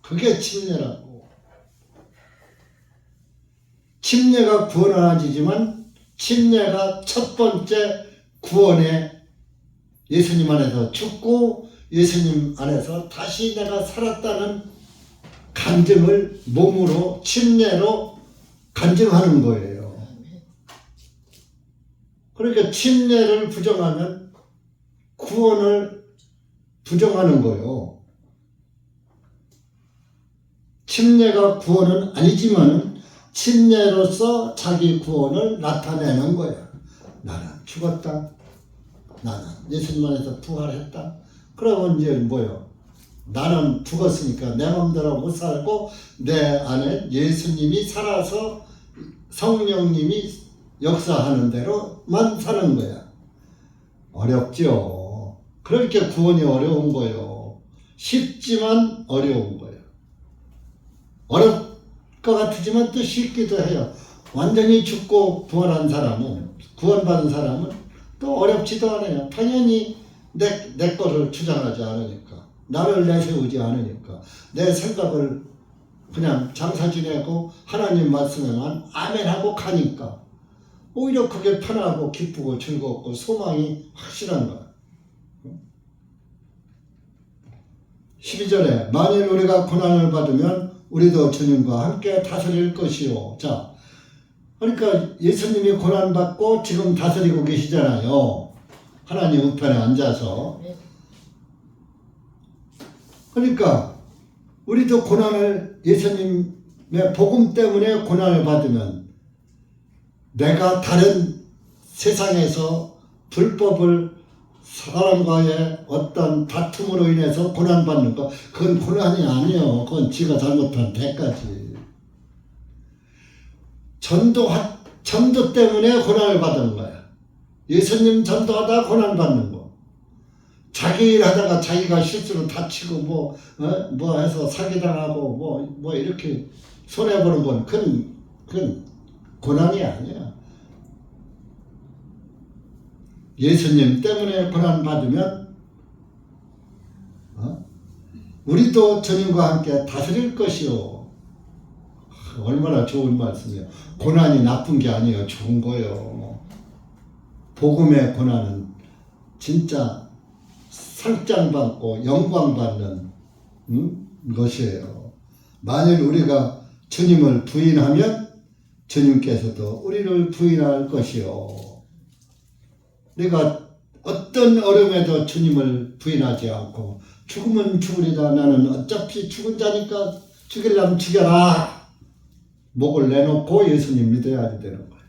그게 침례라고. 침례가 구원을 하지만 침례가 첫 번째 구원에 예수님 안에서 죽고 예수님 안에서 다시 내가 살았다는 간증을 몸으로 침례로 간증하는 거예요. 그러니까 침례를 부정하면 구원을 부정하는 거예요. 침례가 구원은 아니지만 침례로서 자기 구원을 나타내는 거예요. 나는 죽었다. 나는 예수님 안에서 부활했다. 그러면 이제 뭐요? 나는 죽었으니까 내 마음대로 못 살고 내 안에 예수님이 살아서 성령님이 역사하는 대로만 사는 거야. 어렵죠. 그렇게 구원이 어려운 거예요. 쉽지만 어려운 거예요. 어려울 것 같지만 또 쉽기도 해요. 완전히 죽고 부활한 사람은, 구원받은 사람은 또 어렵지도 않아요. 당연히 내 거를 주장하지 않으니까. 나를 내세우지 않으니까. 내 생각을 그냥 장사 지내고 하나님 말씀에만 아멘하고 가니까. 오히려 그게 편하고 기쁘고 즐겁고 소망이 확실한 거야. 12절에 만일 우리가 고난을 받으면 우리도 주님과 함께 다스릴 것이요. 자, 그러니까 예수님이 고난받고 지금 다스리고 계시잖아요. 하나님 우편에 앉아서. 그러니까 우리도 고난을, 예수님의 복음 때문에 고난을 받으면 내가 다른 세상에서 불법을 사람과의 어떤 다툼으로 인해서 고난받는 거, 그건 고난이 아니에요. 그건 지가 잘못한 대가지. 전도 때문에 고난을 받은 거야. 예수님 전도하다 고난받는 거. 자기 일 하다가 자기가 실수로 다치고 뭐 해서 사기당하고 뭐 이렇게 손해보는 건 그건 고난이 아니야. 예수님 때문에 고난받으면 우리도 주님과 함께 다스릴 것이요. 얼마나 좋은 말씀이에요. 고난이 나쁜 게 아니에요. 좋은 거예요. 복음의 고난은 진짜 상장받고 영광받는 것이에요. 만일 우리가 주님을 부인하면 주님께서도 우리를 부인할 것이요. 내가 어떤 어려움에도 주님을 부인하지 않고 죽으면 죽으리다. 나는 어차피 죽은 자니까 죽이려면 죽여라. 목을 내놓고 예수님 믿어야지 되는 거예요.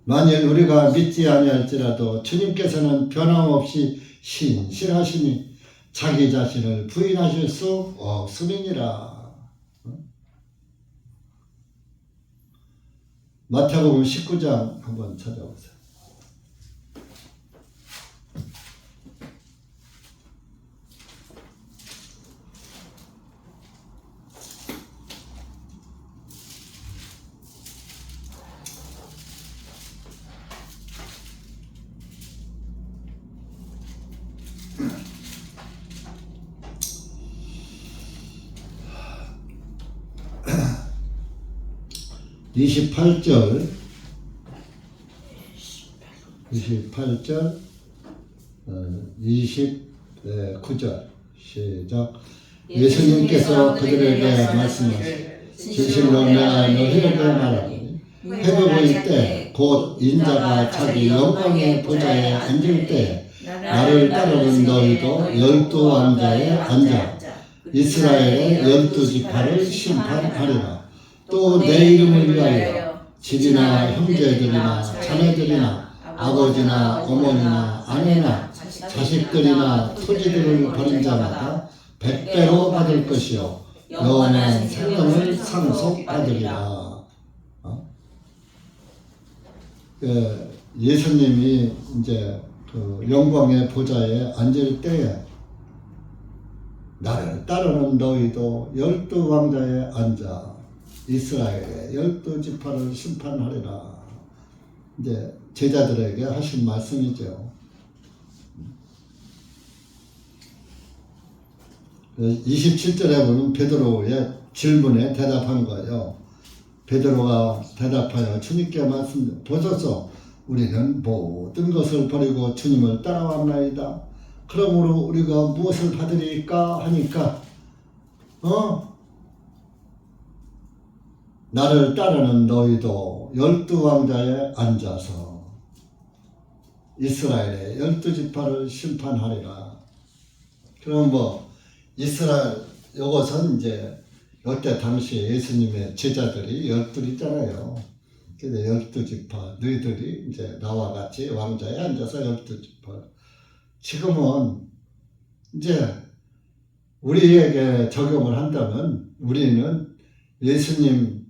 만일 우리가 믿지 아니할지라도 주님께서는 변함없이 신실하시니 자기 자신을 부인하실 수 없음이니라. 마태복음 19장 한번 찾아보세요. (28절) 29절 시작. 예수님께서 그들에게 말씀하시되 진실로 내가 너희에게 말하노니 회복의 때 곧 인자가 자기 영광의 보좌에 앉을 때 나를 따르는 너희도 12왕자에 앉아 이스라엘의 12지파를 심판하리라. 또 내 이름을 위하여 집이나 형제들이나 자매들이나 아버지나 어머니나 아내나 자식들이나 토지들을 버린 자마다 100배로 받을 것이요 영원한 생명을 상속받으리라. 예수님이 이제 그 영광의 보좌에 앉을 때에 나를 따르는 너희도 12왕자에 앉아 이스라엘의 12지파를 심판하리라. 이제 제자들에게 하신 말씀이죠. 27절에 보면 베드로의 질문에 대답한 거예요. 베드로가 대답하여 주님께 말씀, 보소서 우리는 모든 것을 버리고 주님을 따라왔나이다. 그러므로 우리가 무엇을 받으리까 하니까 나를 따르는 너희도 12왕자에 앉아서 이스라엘의 12지파를 심판하리라. 그럼 이스라엘, 요것은 이제 이때 당시에 예수님의 제자들이 12있잖아요. 그래서 12지파, 너희들이 이제 나와 같이 왕자에 앉아서 12지파. 지금은 이제 우리에게 적용을 한다면 우리는 예수님의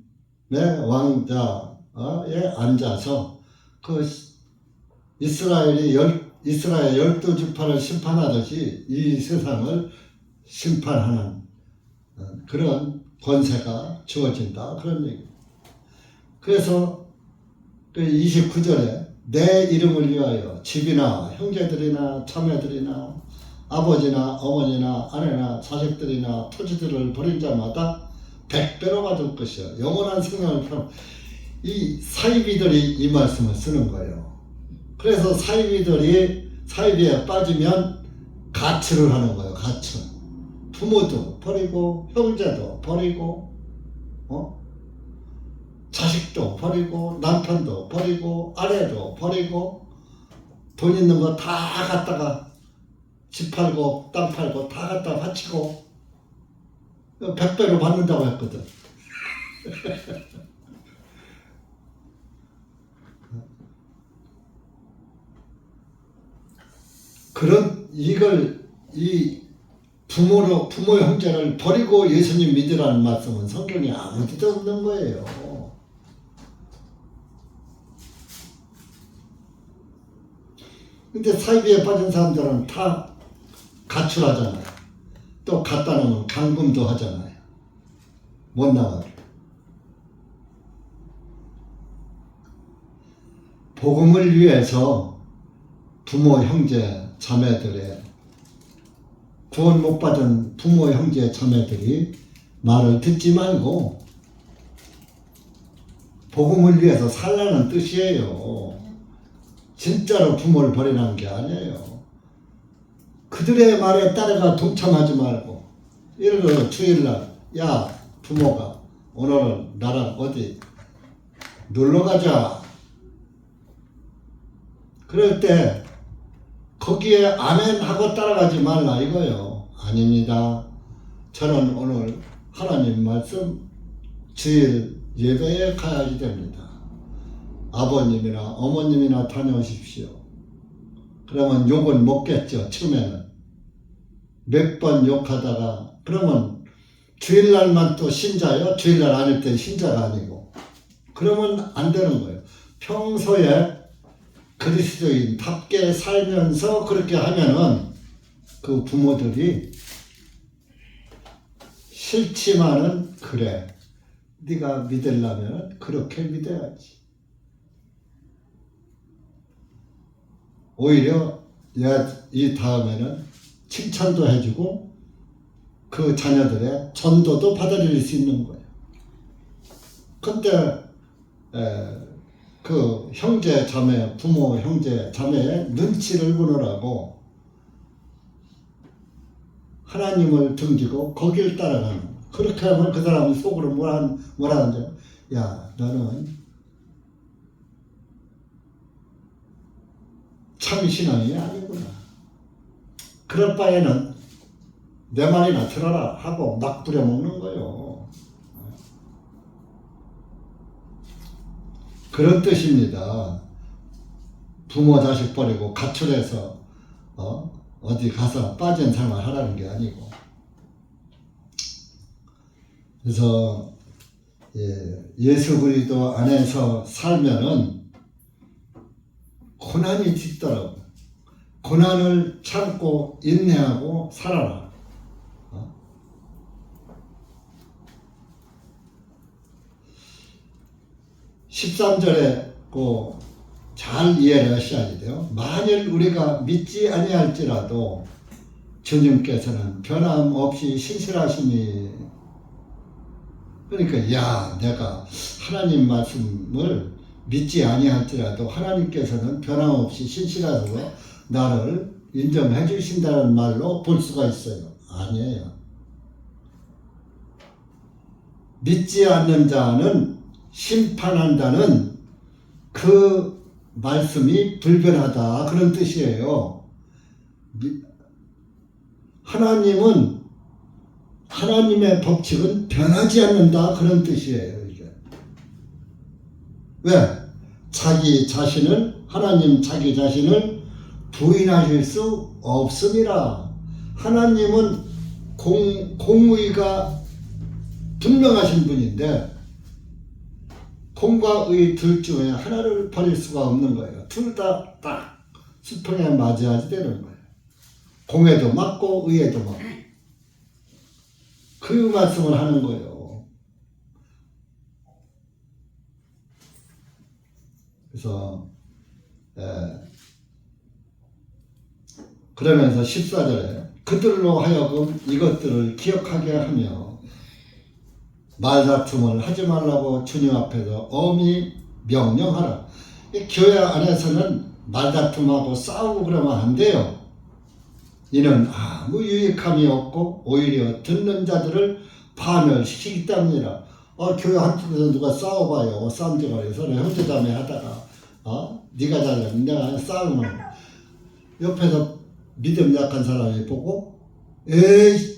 왕자에 앉아서 그 이스라엘 12지파를 심판하듯이 이 세상을 심판하는 그런 권세가 주어진다. 그런 얘기입니다. 그래서 그 29절에 내 이름을 위하여 집이나 형제들이나 자매들이나 아버지나 어머니나 아내나 자식들이나 토지들을 버린 자마다 100배로 받을 것이요 영원한 생명을 편. 이 사이비들이 이 말씀을 쓰는 거예요. 그래서 사이비에 빠지면 가출을 하는 거예요. 가출. 부모도 버리고 형제도 버리고 자식도 버리고 남편도 버리고 아내도 버리고 돈 있는 거 다 갖다가 집 팔고 땅 팔고 다 갖다 바치고 100배로 받는다고 했거든. 이 부모 형제를 버리고 예수님 믿으라는 말씀은 성경에 아무 데도 없는 거예요. 근데 사이비에 빠진 사람들은 다 가출하잖아요. 또 갖다 놓으면 감금도 하잖아요. 못 나가게. 복음을 위해서 부모 형제 자매들의 구원 못 받은 부모 형제 자매들이 말을 듣지 말고 복음을 위해서 살라는 뜻이에요. 진짜로 부모를 버리라는 게 아니에요. 그들의 말에 따라가 동참하지 말고, 예를 들어 주일날 야 부모가 오늘은 나랑 어디 놀러 가자. 그럴 때 거기에 아멘 하고 따라가지 말라 이거요. 아닙니다. 저는 오늘 하나님 말씀 주일 예배에 가야지 됩니다. 아버님이나 어머님이나 다녀오십시오. 그러면 욕은 먹겠죠. 처음에는 몇 번 욕하다가 그러면 주일날만 또 신자요? 주일날 아닐 때 신자가 아니고 그러면 안 되는 거예요. 평소에 그리스도인답게 살면서 그렇게 하면은 그 부모들이 싫지만은 그래 네가 믿으려면 그렇게 믿어야지. 오히려 이 다음에는 칭찬도 해주고 그 자녀들의 전도도 받아들일 수 있는 거예요. 근데 그 형제 자매, 부모 형제 자매의 눈치를 보느라고 하나님을 등지고 거길 따라가는, 그렇게 하면 그 사람은 속으로 뭐라 하는지, 야 너는 참 신앙이 아니구나. 그럴 바에는 내 말이나 들어라 하고 막 부려먹는 거요. 그런 뜻입니다. 부모 자식 버리고 가출해서 어디 가서 빠진 생활 하라는 게 아니고. 그래서 예수 그리스도 안에서 살면은 고난이 짙더라고요. 고난을 참고 인내하고 살아라. 13절에 잘 이해를 하셔야 돼요. 만일 우리가 믿지 아니할지라도 주님께서는 변함없이 신실하시니, 그러니까 야 내가 하나님 말씀을 믿지 아니할지라도 하나님께서는 변함없이 신실하셔서 나를 인정해 주신다는 말로 볼 수가 있어요. 아니에요. 믿지 않는 자는 심판한다는 그 말씀이 불변하다 그런 뜻이에요. 하나님의 법칙은 변하지 않는다 그런 뜻이에요. 이게. 왜? 하나님 자기 자신을 부인하실 수 없음이라. 하나님은 공의가 분명하신 분인데 공과 의 둘 중에 하나를 버릴 수가 없는 거예요. 둘 다 딱 수평에 맞아야지 되는 거예요. 공에도 맞고 의에도 맞고. 그 말씀을 하는 거예요. 그래서 그러면서 14절에 그들로 하여금 이것들을 기억하게 하며 말다툼을 하지 말라고 주님 앞에서 엄히 명령하라. 교회 안에서는 말다툼하고 싸우고 그러면 안 돼요. 이는 아무 유익함이 없고 오히려 듣는 자들을 파멸시키기 때문이라. 교회 한쪽에서 누가 싸워봐요. 싸움지가 서로 형제자매 하다가 네가 잘해 내가 싸우면 옆에서 믿음 약한 사람이 보고 에이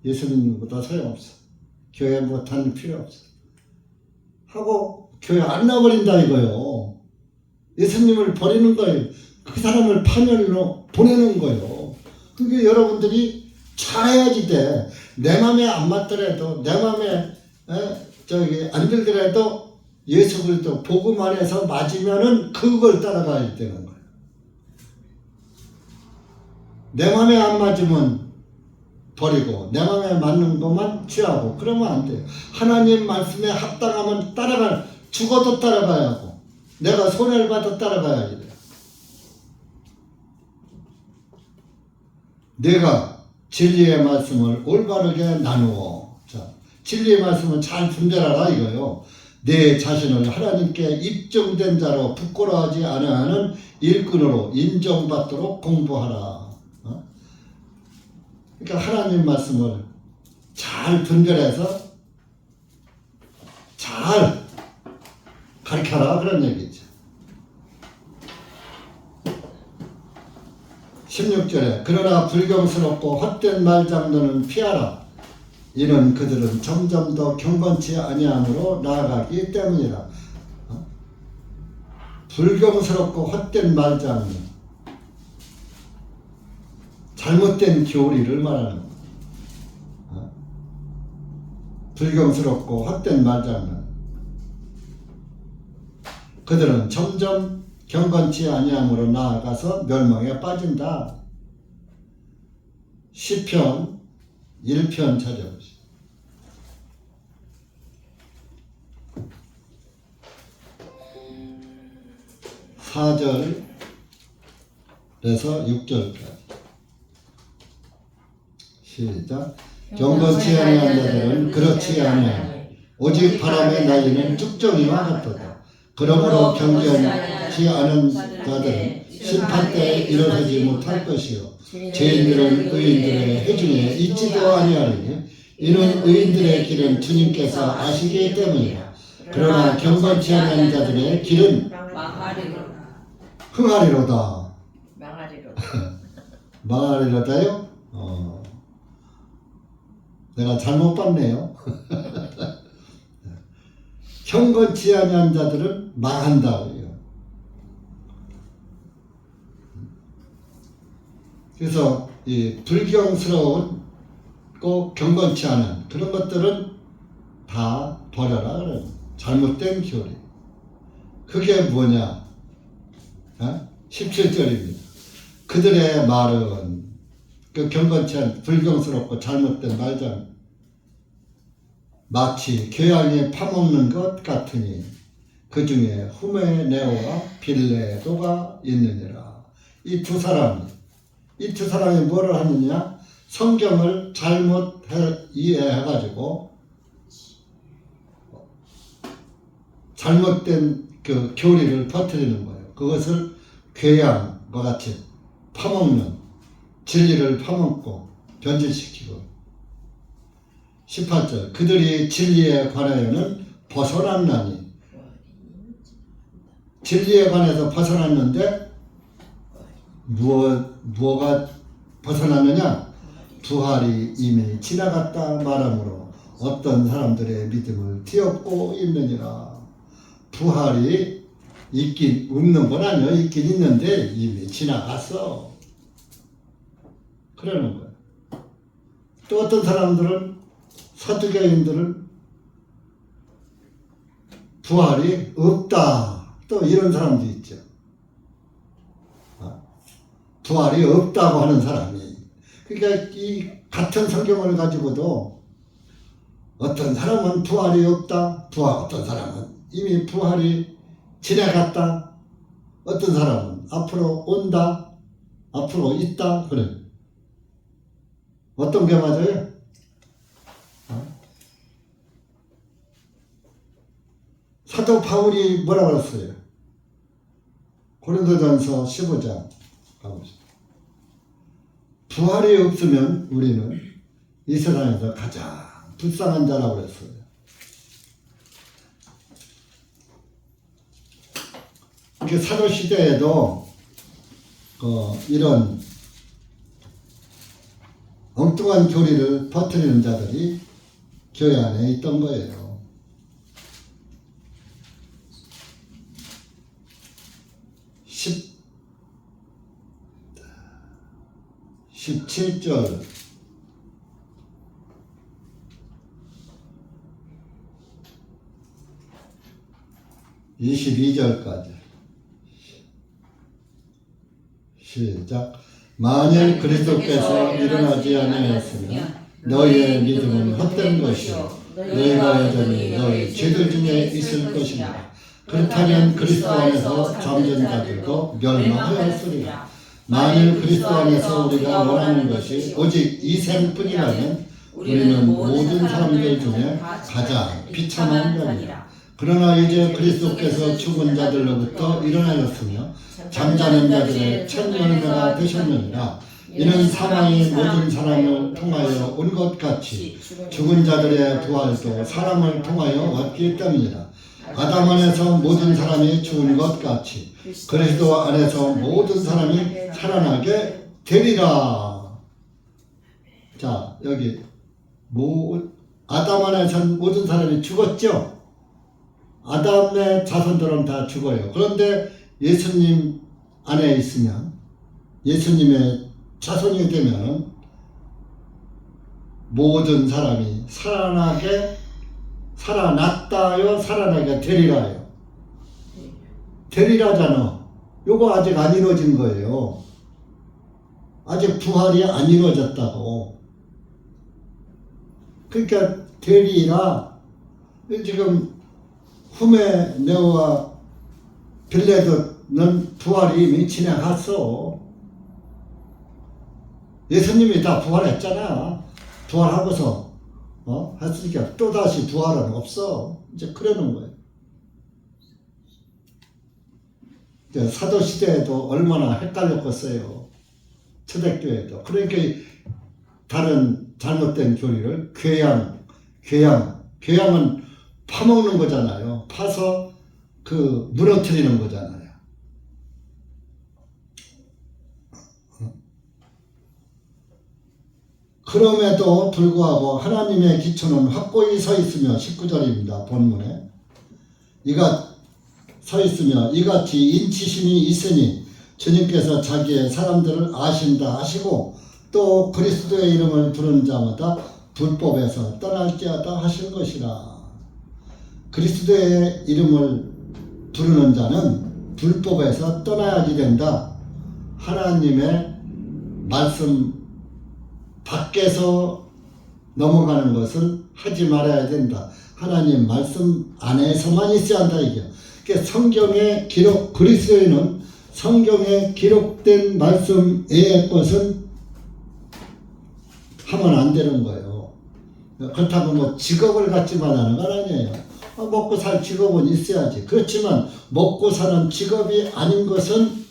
예수님보다 소용없어. 교회 뭐 다닐 필요 없어. 하고 교회 안 나버린다 이거요. 예수님을 버리는 거예요. 그 사람을 파멸로 보내는 거예요. 그게 여러분들이 잘해야지 돼. 내 맘에 안 맞더라도 내 맘에 안 들더라도 예수 그리스도 복음 안에서 맞으면은 그걸 따라가야 되는 거예요. 내 맘에 안 맞으면 버리고 내 맘에 맞는 것만 취하고 그러면 안 돼요. 하나님 말씀에 합당하면 죽어도 따라가야 하고 내가 손해를 받아 따라가야 돼요. 내가 진리의 말씀을 올바르게 나누어 진리의 말씀을 잘 분별하라 이거요. 내 자신을 하나님께 입증된 자로 부끄러워하지 아니하는 일꾼으로 인정받도록 공부하라. 그러니까 하나님 말씀을 잘 분별해서 잘 가르쳐라 그런 얘기죠. 16절에 그러나 불경스럽고 헛된 말장난은 피하라. 이는 그들은 점점 더 경건치 아니함으로 나아가기 때문이라. 불경스럽고 헛된 말장난, 잘못된 교리를 말하는 거예요. 불경스럽고 헛된 말장난. 그들은 점점 경건치 아니함으로 나아가서 멸망에 빠진다. 시편 1편 찾아보시죠. 4절에서 6절까지 시작. 경건치 아니한 자들은 그렇지 아니하니 오직 바람에 날리는 쭉정이와 같도다. 그러므로 경건치 않은 자들은 심판 때에 일어서지 못할 것이요 죄인들은 의인들의 회중에 있지도 아니하리니 이는 의인들의 길은 주님께서 아시기 때문이라. 그러나 경건치 않은 자들의 길은 흥하리로다. 망하리로다요? 내가 잘못 봤네요. 경건치 아니한 자들은 망한다고요. 그래서 이 불경스러운 꼭 경건치 않은 그런 것들은 다 버려라. 그래요. 잘못된 교리. 그게 뭐냐? 17절입니다. 그들의 말은 그 경건치 않은 불경스럽고 잘못된 말장 마치 교양이 파먹는 것 같으니 그 중에 후메네오와 빌레도가 있느니라. 이 두 사람이 뭐를 하느냐? 성경을 잘못 이해해가지고 잘못된 그 교리를 퍼뜨리는 거예요. 그것을 교양과 같이 파먹는, 진리를 파먹고 변질시키고. 18절 그들이 진리에 관하여는 벗어났나니. 진리에 관해서 벗어났는데 무엇가 벗어났느냐? 부활이 이미 지나갔다 말하므로 어떤 사람들의 믿음을 뒤엎고 있느니라. 부활이 있긴 없는 건 아니에요. 있긴 있는데 이미 지나갔어. 그러는 거예요. 또 어떤 사람들은 사두개인들은 부활이 없다. 또 이런 사람도 있죠. 부활이 없다고 하는 사람이. 그러니까 이 같은 성경을 가지고도 어떤 사람은 부활이 없다. 어떤 사람은 이미 부활이 지나갔다. 어떤 사람은 앞으로 온다. 앞으로 있다. 그래. 어떤 게 맞아요? 사도 바울이 뭐라고 그랬어요? 고린도전서 15장 가보시죠. 부활이 없으면 우리는 이 세상에서 가장 불쌍한 자라고 그랬어요. 이렇게 사도 시대에도 이런 엉뚱한 교리를 퍼뜨리는 자들이 교회 안에 있던 거예요. 17절 22절까지 시작. 만일 그리스도께서 일어나지 아니하였으면 너희의 믿음은 헛된 것이요 너희가 여전히 너희 죄들 중에 있을 것이니라. 그렇다면 그리스도 안에서 잠든 자들도 멸망하였으리라. 만일 그리스도 안에서 우리가 원하는 것이 오직 이 생뿐이라면 우리는 모든 사람들 중에 가장 비참한 자니라. 그러나 이제 그리스도께서 죽은 자들로부터 일어나셨으며 잠자는 자들의 첫 열매가 되셨느니라. 이는 사망이 모든 사람을 통하여 온 것 같이 죽은 자들의 부활도 사람을 통하여 왔기 때문이라. 아담 안에서 모든 사람이 죽은 것 같이 그리스도 안에서 모든 사람이 살아나게 되리라. 자, 여기 아담 안에서 모든 사람이 죽었죠. 아담의 자손들은 다 죽어요. 그런데 예수님 안에 있으면, 예수님의 자손이 되면 모든 사람이 살아났다요, 살아나게 되리라요. 되리라잖아. 요거 아직 안 이루어진 거예요. 아직 부활이 안 이루어졌다고. 그러니까 되리라. 지금 후메네오와 빌레도는 부활이 이미 지나갔어. 예수님이 다 부활했잖아. 부활하고서 했으니까 또다시 부활은 없어. 이제 그러는 거예요. 이제 사도시대에도 얼마나 헷갈렸겠어요. 초대교회도. 그러니까 다른 잘못된 교리를 괴양은 파먹는 거잖아요. 파서 무너뜨리는 거잖아요. 그럼에도 불구하고 하나님의 기초는 확고히 서 있으며 19절입니다. 본문에 이가 서 있으며 이같이 인치심이 있으니 주님께서 자기의 사람들을 아신다 하시고 또 그리스도의 이름을 부르는 자마다 불법에서 떠날지어다 하신 것이라. 그리스도의 이름을 부르는 자는 불법에서 떠나야지 된다. 하나님의 말씀 밖에서 넘어가는 것은 하지 말아야 된다. 하나님 말씀 안에서만 있어야 한다 이게. 그러니까 성경의 기록, 그리스도인은 성경에 기록된 말씀 외의 것은 하면 안 되는 거예요. 그렇다고 뭐 직업을 갖지만 하는 건 아니에요. 먹고 살 직업은 있어야지. 그렇지만 먹고 사는 직업이 아닌 것은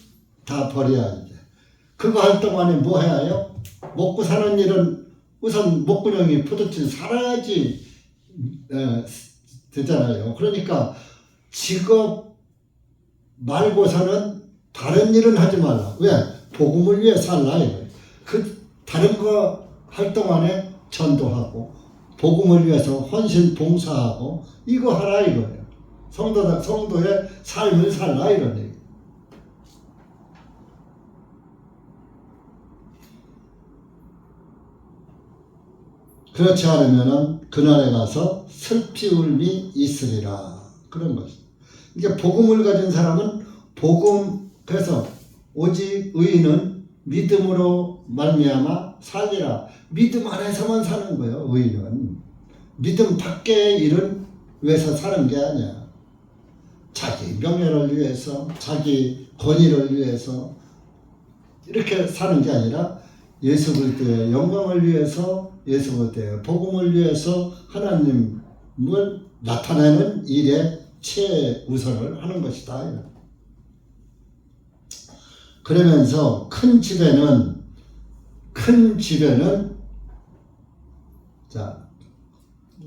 다 버려야지. 그거 할 동안에 뭐 해야 해요? 먹고 사는 일은 우선 목구멍이 푸듯이 살아야지 되잖아요. 그러니까 직업 말고서는 다른 일은 하지 말라. 왜? 복음을 위해 살라 이거예요. 다른 거 할 동안에 전도하고 복음을 위해서 헌신 봉사하고 이거 하라 이거예요. 성도의 삶을 살라 이런 얘기. 그렇지 않으면 그날에 가서 슬피 울미 있으리라. 그런 것이죠. 이게 복음을 가진 사람은 그래서 오직 의인은 믿음으로 말미암아 살리라. 믿음 안에서만 사는 거예요. 의인은 믿음 밖의 일은 위해서 사는 게 아니야. 자기 명예를 위해서, 자기 권위를 위해서 이렇게 사는 게 아니라 예수 그리스도의 영광을 위해서, 예수 그리스도의 복음을 위해서 하나님을 나타내는 일에 최우선을 하는 것이다. 그러면서 큰 집에는 자,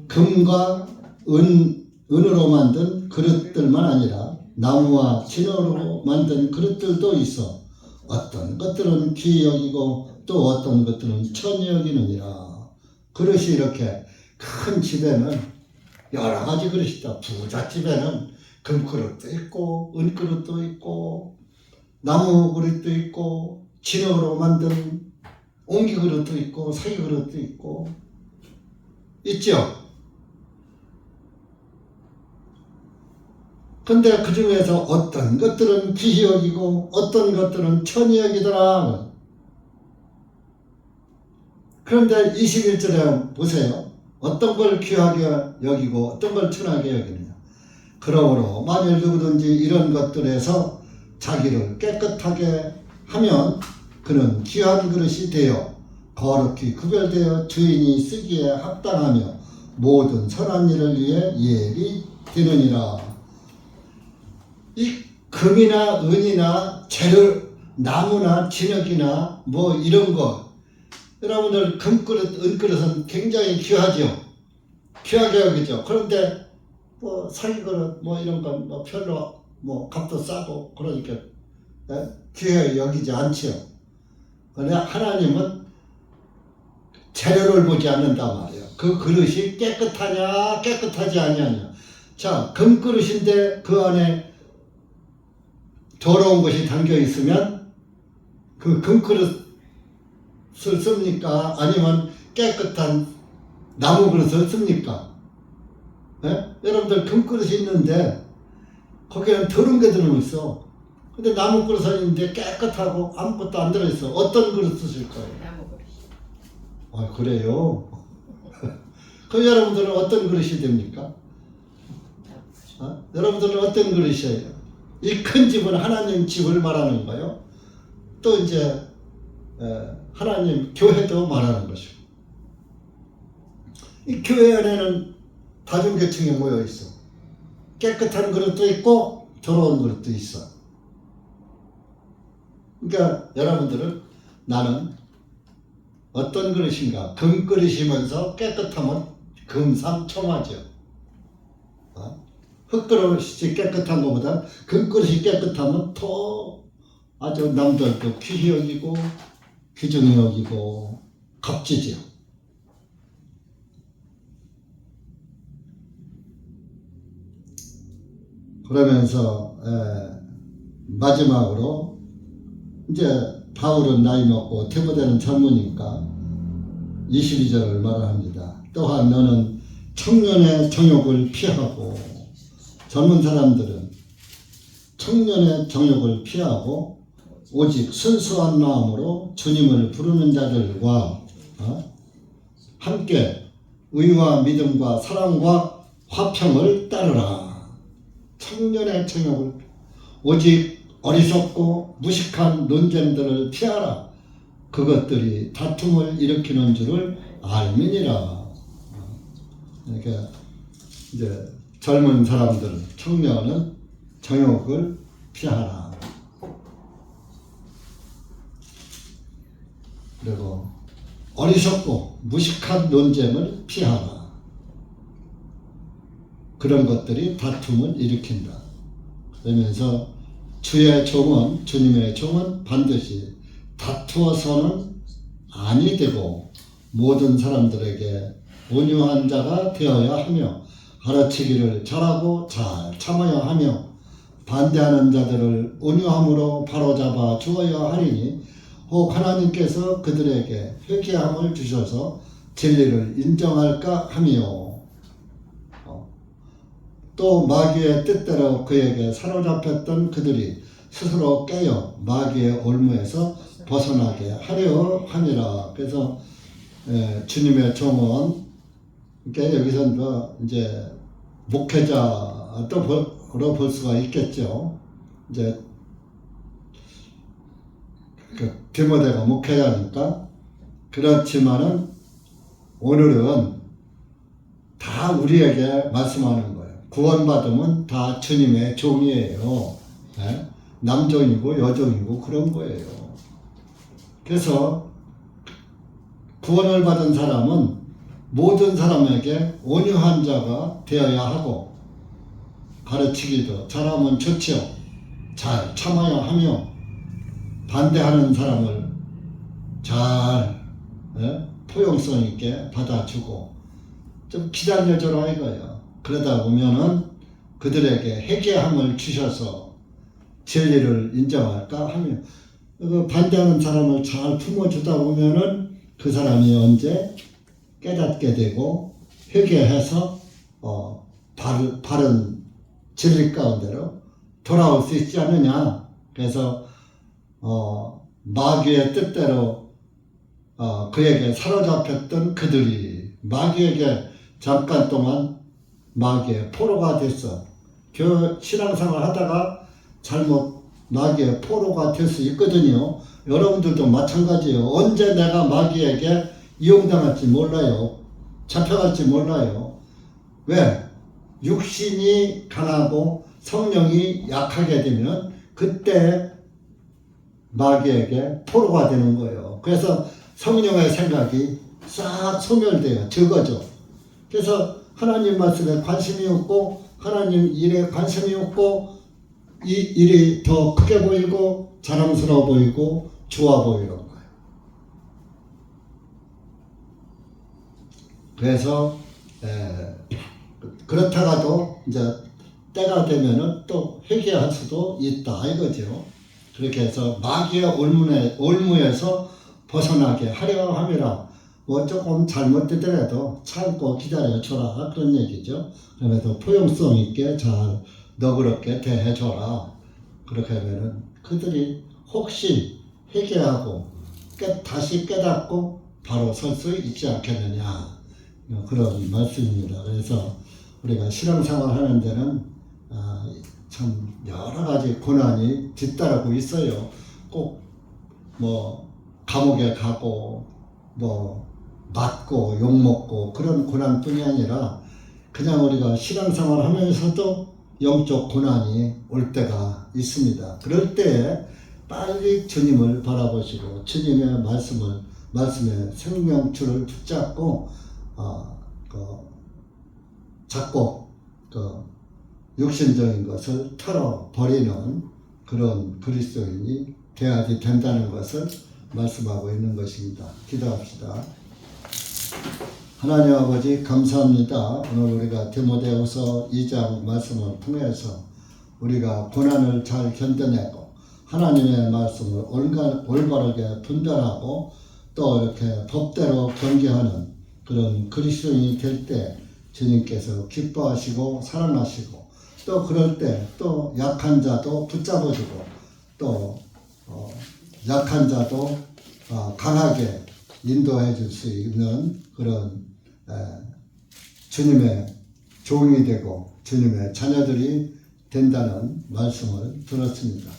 금과 은으로 만든 그릇들만 아니라 나무와 진흙으로 만든 그릇들도 있어. 어떤 것들은 귀히 여기고 또 어떤 것들은 천히 여기느니라. 그릇이 이렇게 큰 집에는 여러 가지 그릇이 있다. 부잣집에는 금그릇도 있고 은그릇도 있고 나무 그릇도 있고 진흙으로 만든 옹기 그릇도 있고 사기 그릇도 있고 있죠. 근데 그 중에서 어떤 것들은 귀히 여기고 어떤 것들은 천히 여기더라. 그런데 21절에 보세요. 어떤 걸 귀하게 여기고 어떤 걸 천하게 여기느냐. 그러므로 만일 누구든지 이런 것들에서 자기를 깨끗하게 하면 그는 귀한 그릇이 되어 거룩히 구별되어 주인이 쓰기에 합당하며 모든 선한 일을 위해 예비 되느니라. 이 금이나 은이나 재료, 나무나 진흙이나 뭐 이런 거, 여러분들 금그릇, 은그릇은 굉장히 귀하죠. 귀하게 여기죠. 그런데 뭐 사기그릇 뭐 이런 건 뭐 별로 뭐 값도 싸고 그러니까 귀하게 여기지 않지요. 그런데 하나님은 재료를 보지 않는단 말이에요. 그 그릇이 깨끗하냐 깨끗하지 않냐냐. 자, 금그릇인데 그 안에 더러운 것이 담겨 있으면 그 금그릇을 씁니까? 아니면 깨끗한 나무 그릇을 씁니까? 여러분들 금그릇이 있는데 거기에는 더러운 게 들어있어. 근데 나무 그릇이 있는데 깨끗하고 아무것도 안 들어있어. 어떤 그릇 쓰실 거예요? 나무 그릇. 아, 그래요? 그럼 여러분들은 어떤 그릇이 됩니까? 여러분들은 어떤 그릇이에요? 이 큰 집은 하나님 집을 말하는 거예요. 또 이제 하나님 교회도 말하는 것이고. 이 교회 안에는 다중계층이 모여 있어. 깨끗한 그릇도 있고 더러운 그릇도 있어. 그러니까 여러분들은 나는 어떤 그릇인가? 금그릇이면서 깨끗하면 금상첨화죠. 흙그릇이 깨끗한 것보다 금그릇이 깨끗하면 더 아주 남들도 귀히 여기고 귀중히 여기고 값지죠. 그러면서 마지막으로 이제 바울은 나이 먹고 퇴보되는 젊으니까 22절을 말합니다. 또한 너는 청년의 정욕을 피하고, 젊은 사람들은 청년의 정욕을 피하고 오직 순수한 마음으로 주님을 부르는 자들과 함께 의와 믿음과 사랑과 화평을 따르라. 청년의 정욕을, 오직 어리석고 무식한 논쟁들을 피하라. 그것들이 다툼을 일으키는 줄을 알미니라. 그러니까 이제 젊은 사람들, 청년은 정욕을 피하라. 그리고 어리석고 무식한 논쟁을 피하라. 그런 것들이 다툼을 일으킨다. 그러면서 주의 종은, 주님의 종은 반드시 다투어서는 아니 되고 모든 사람들에게 온유한 자가 되어야 하며 가르치기를 잘하고 잘 참아야 하며 반대하는 자들을 온유함으로 바로잡아 주어야 하리니 혹 하나님께서 그들에게 회개함을 주셔서 진리를 인정할까 하며 또 마귀의 뜻대로 그에게 사로잡혔던 그들이 스스로 깨어 마귀의 올무에서 벗어나게 하려 함이라. 그래서 주님의 종은, 그러니까 여기서 이제 목회자도 볼 수가 있겠죠. 이제 디모데가 목회자니까. 그렇지만은 오늘은 다 우리에게 말씀하는 거예요. 구원받으면 다 주님의 종이에요. 남종이고 여종이고 그런 거예요. 그래서 구원을 받은 사람은 모든 사람에게 온유한 자가 되어야 하고 가르치기도 잘하면 좋지요. 잘 참아야 하며 반대하는 사람을 잘 포용성 있게 받아주고 좀 기다려줘라 이거예요. 그러다 보면은 그들에게 회개함을 주셔서 진리를 인정할까 하며 그 반대하는 사람을 잘 품어주다 보면은 그 사람이 언제 깨닫게 되고 회개해서 바른 진리 가운데로 돌아올 수 있지 않느냐. 그래서 마귀의 뜻대로 그에게 사로잡혔던 그들이 마귀에게 잠깐 동안 마귀의 포로가 됐어. 신앙생활 하다가 잘못 마귀의 포로가 될 수 있거든요. 여러분들도 마찬가지예요. 언제 내가 마귀에게 이용당할지 몰라요. 잡혀갈지 몰라요. 왜? 육신이 강하고 성령이 약하게 되면 그때 마귀에게 포로가 되는 거예요. 그래서 성령의 생각이 싹 소멸돼요. 적어져. 그래서 하나님 말씀에 관심이 없고 하나님 일에 관심이 없고 이 일이 더 크게 보이고 자랑스러워 보이고 좋아 보이는 거예요. 그래서 그렇다가도 이제 때가 되면은 또 회개할 수도 있다 이거죠. 그렇게 해서 마귀의 올무에서 벗어나게 하려 함이라. 뭐 조금 잘못되더라도 참고 기다려줘라 그런 얘기죠. 그러면서 포용성 있게 잘 너그럽게 대해줘라. 그렇게 하면은 그들이 혹시 회개하고 다시 깨닫고 바로 설 수 있지 않겠느냐 그런 말씀입니다. 그래서 우리가 신앙생활 하는 데는 참 여러 가지 고난이 뒤따르고 있어요. 꼭 뭐 감옥에 가고 뭐 맞고 욕먹고 그런 고난뿐이 아니라 그냥 우리가 신앙생활 하면서도 영적 고난이 올 때가 있습니다. 그럴 때 빨리 주님을 바라보시고 주님의 말씀의 생명줄을 붙잡고 잡고 육신적인 것을 털어버리는 그런 그리스도인이 되어야지 된다는 것을 말씀하고 있는 것입니다. 기도합시다. 하나님 아버지 감사합니다. 오늘 우리가 디모데후서 2장 말씀을 통해서 우리가 고난을 잘 견뎌내고 하나님의 말씀을 올바르게 분별하고 또 이렇게 법대로 경계하는 그런 그리스도인이 될 때 주님께서 기뻐하시고 사랑하시고 또 그럴 때 또 약한 자도 붙잡아주고 또 약한 자도 강하게 인도해 줄 수 있는 그런 주님의 종이 되고 주님의 자녀들이 된다는 말씀을 들었습니다.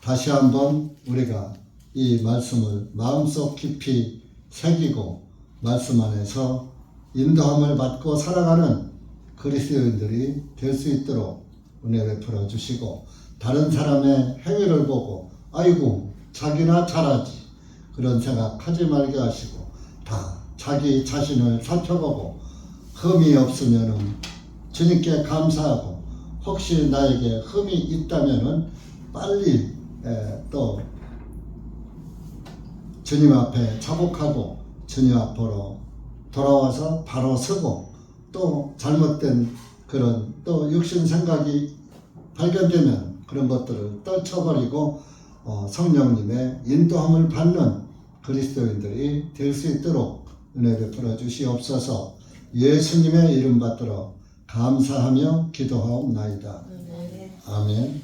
다시 한번 우리가 이 말씀을 마음속 깊이 새기고 말씀 안에서 인도함을 받고 살아가는 그리스도인들이 될 수 있도록 은혜 베풀어 주시고 다른 사람의 행위를 보고 아이고 자기나 잘하지 그런 생각하지 말게 하시고 다 자기 자신을 살펴보고 흠이 없으면은 주님께 감사하고 혹시 나에게 흠이 있다면은 빨리 또 주님 앞에 자복하고 주님 앞으로 돌아와서 바로 서고 또 잘못된 그런 또 육신 생각이 발견되면 그런 것들을 떨쳐버리고 성령님의 인도함을 받는 그리스도인들이 될 수 있도록 은혜 베풀어 주시옵소서. 예수님의 이름 받들어 감사하며 기도하옵나이다. 아멘.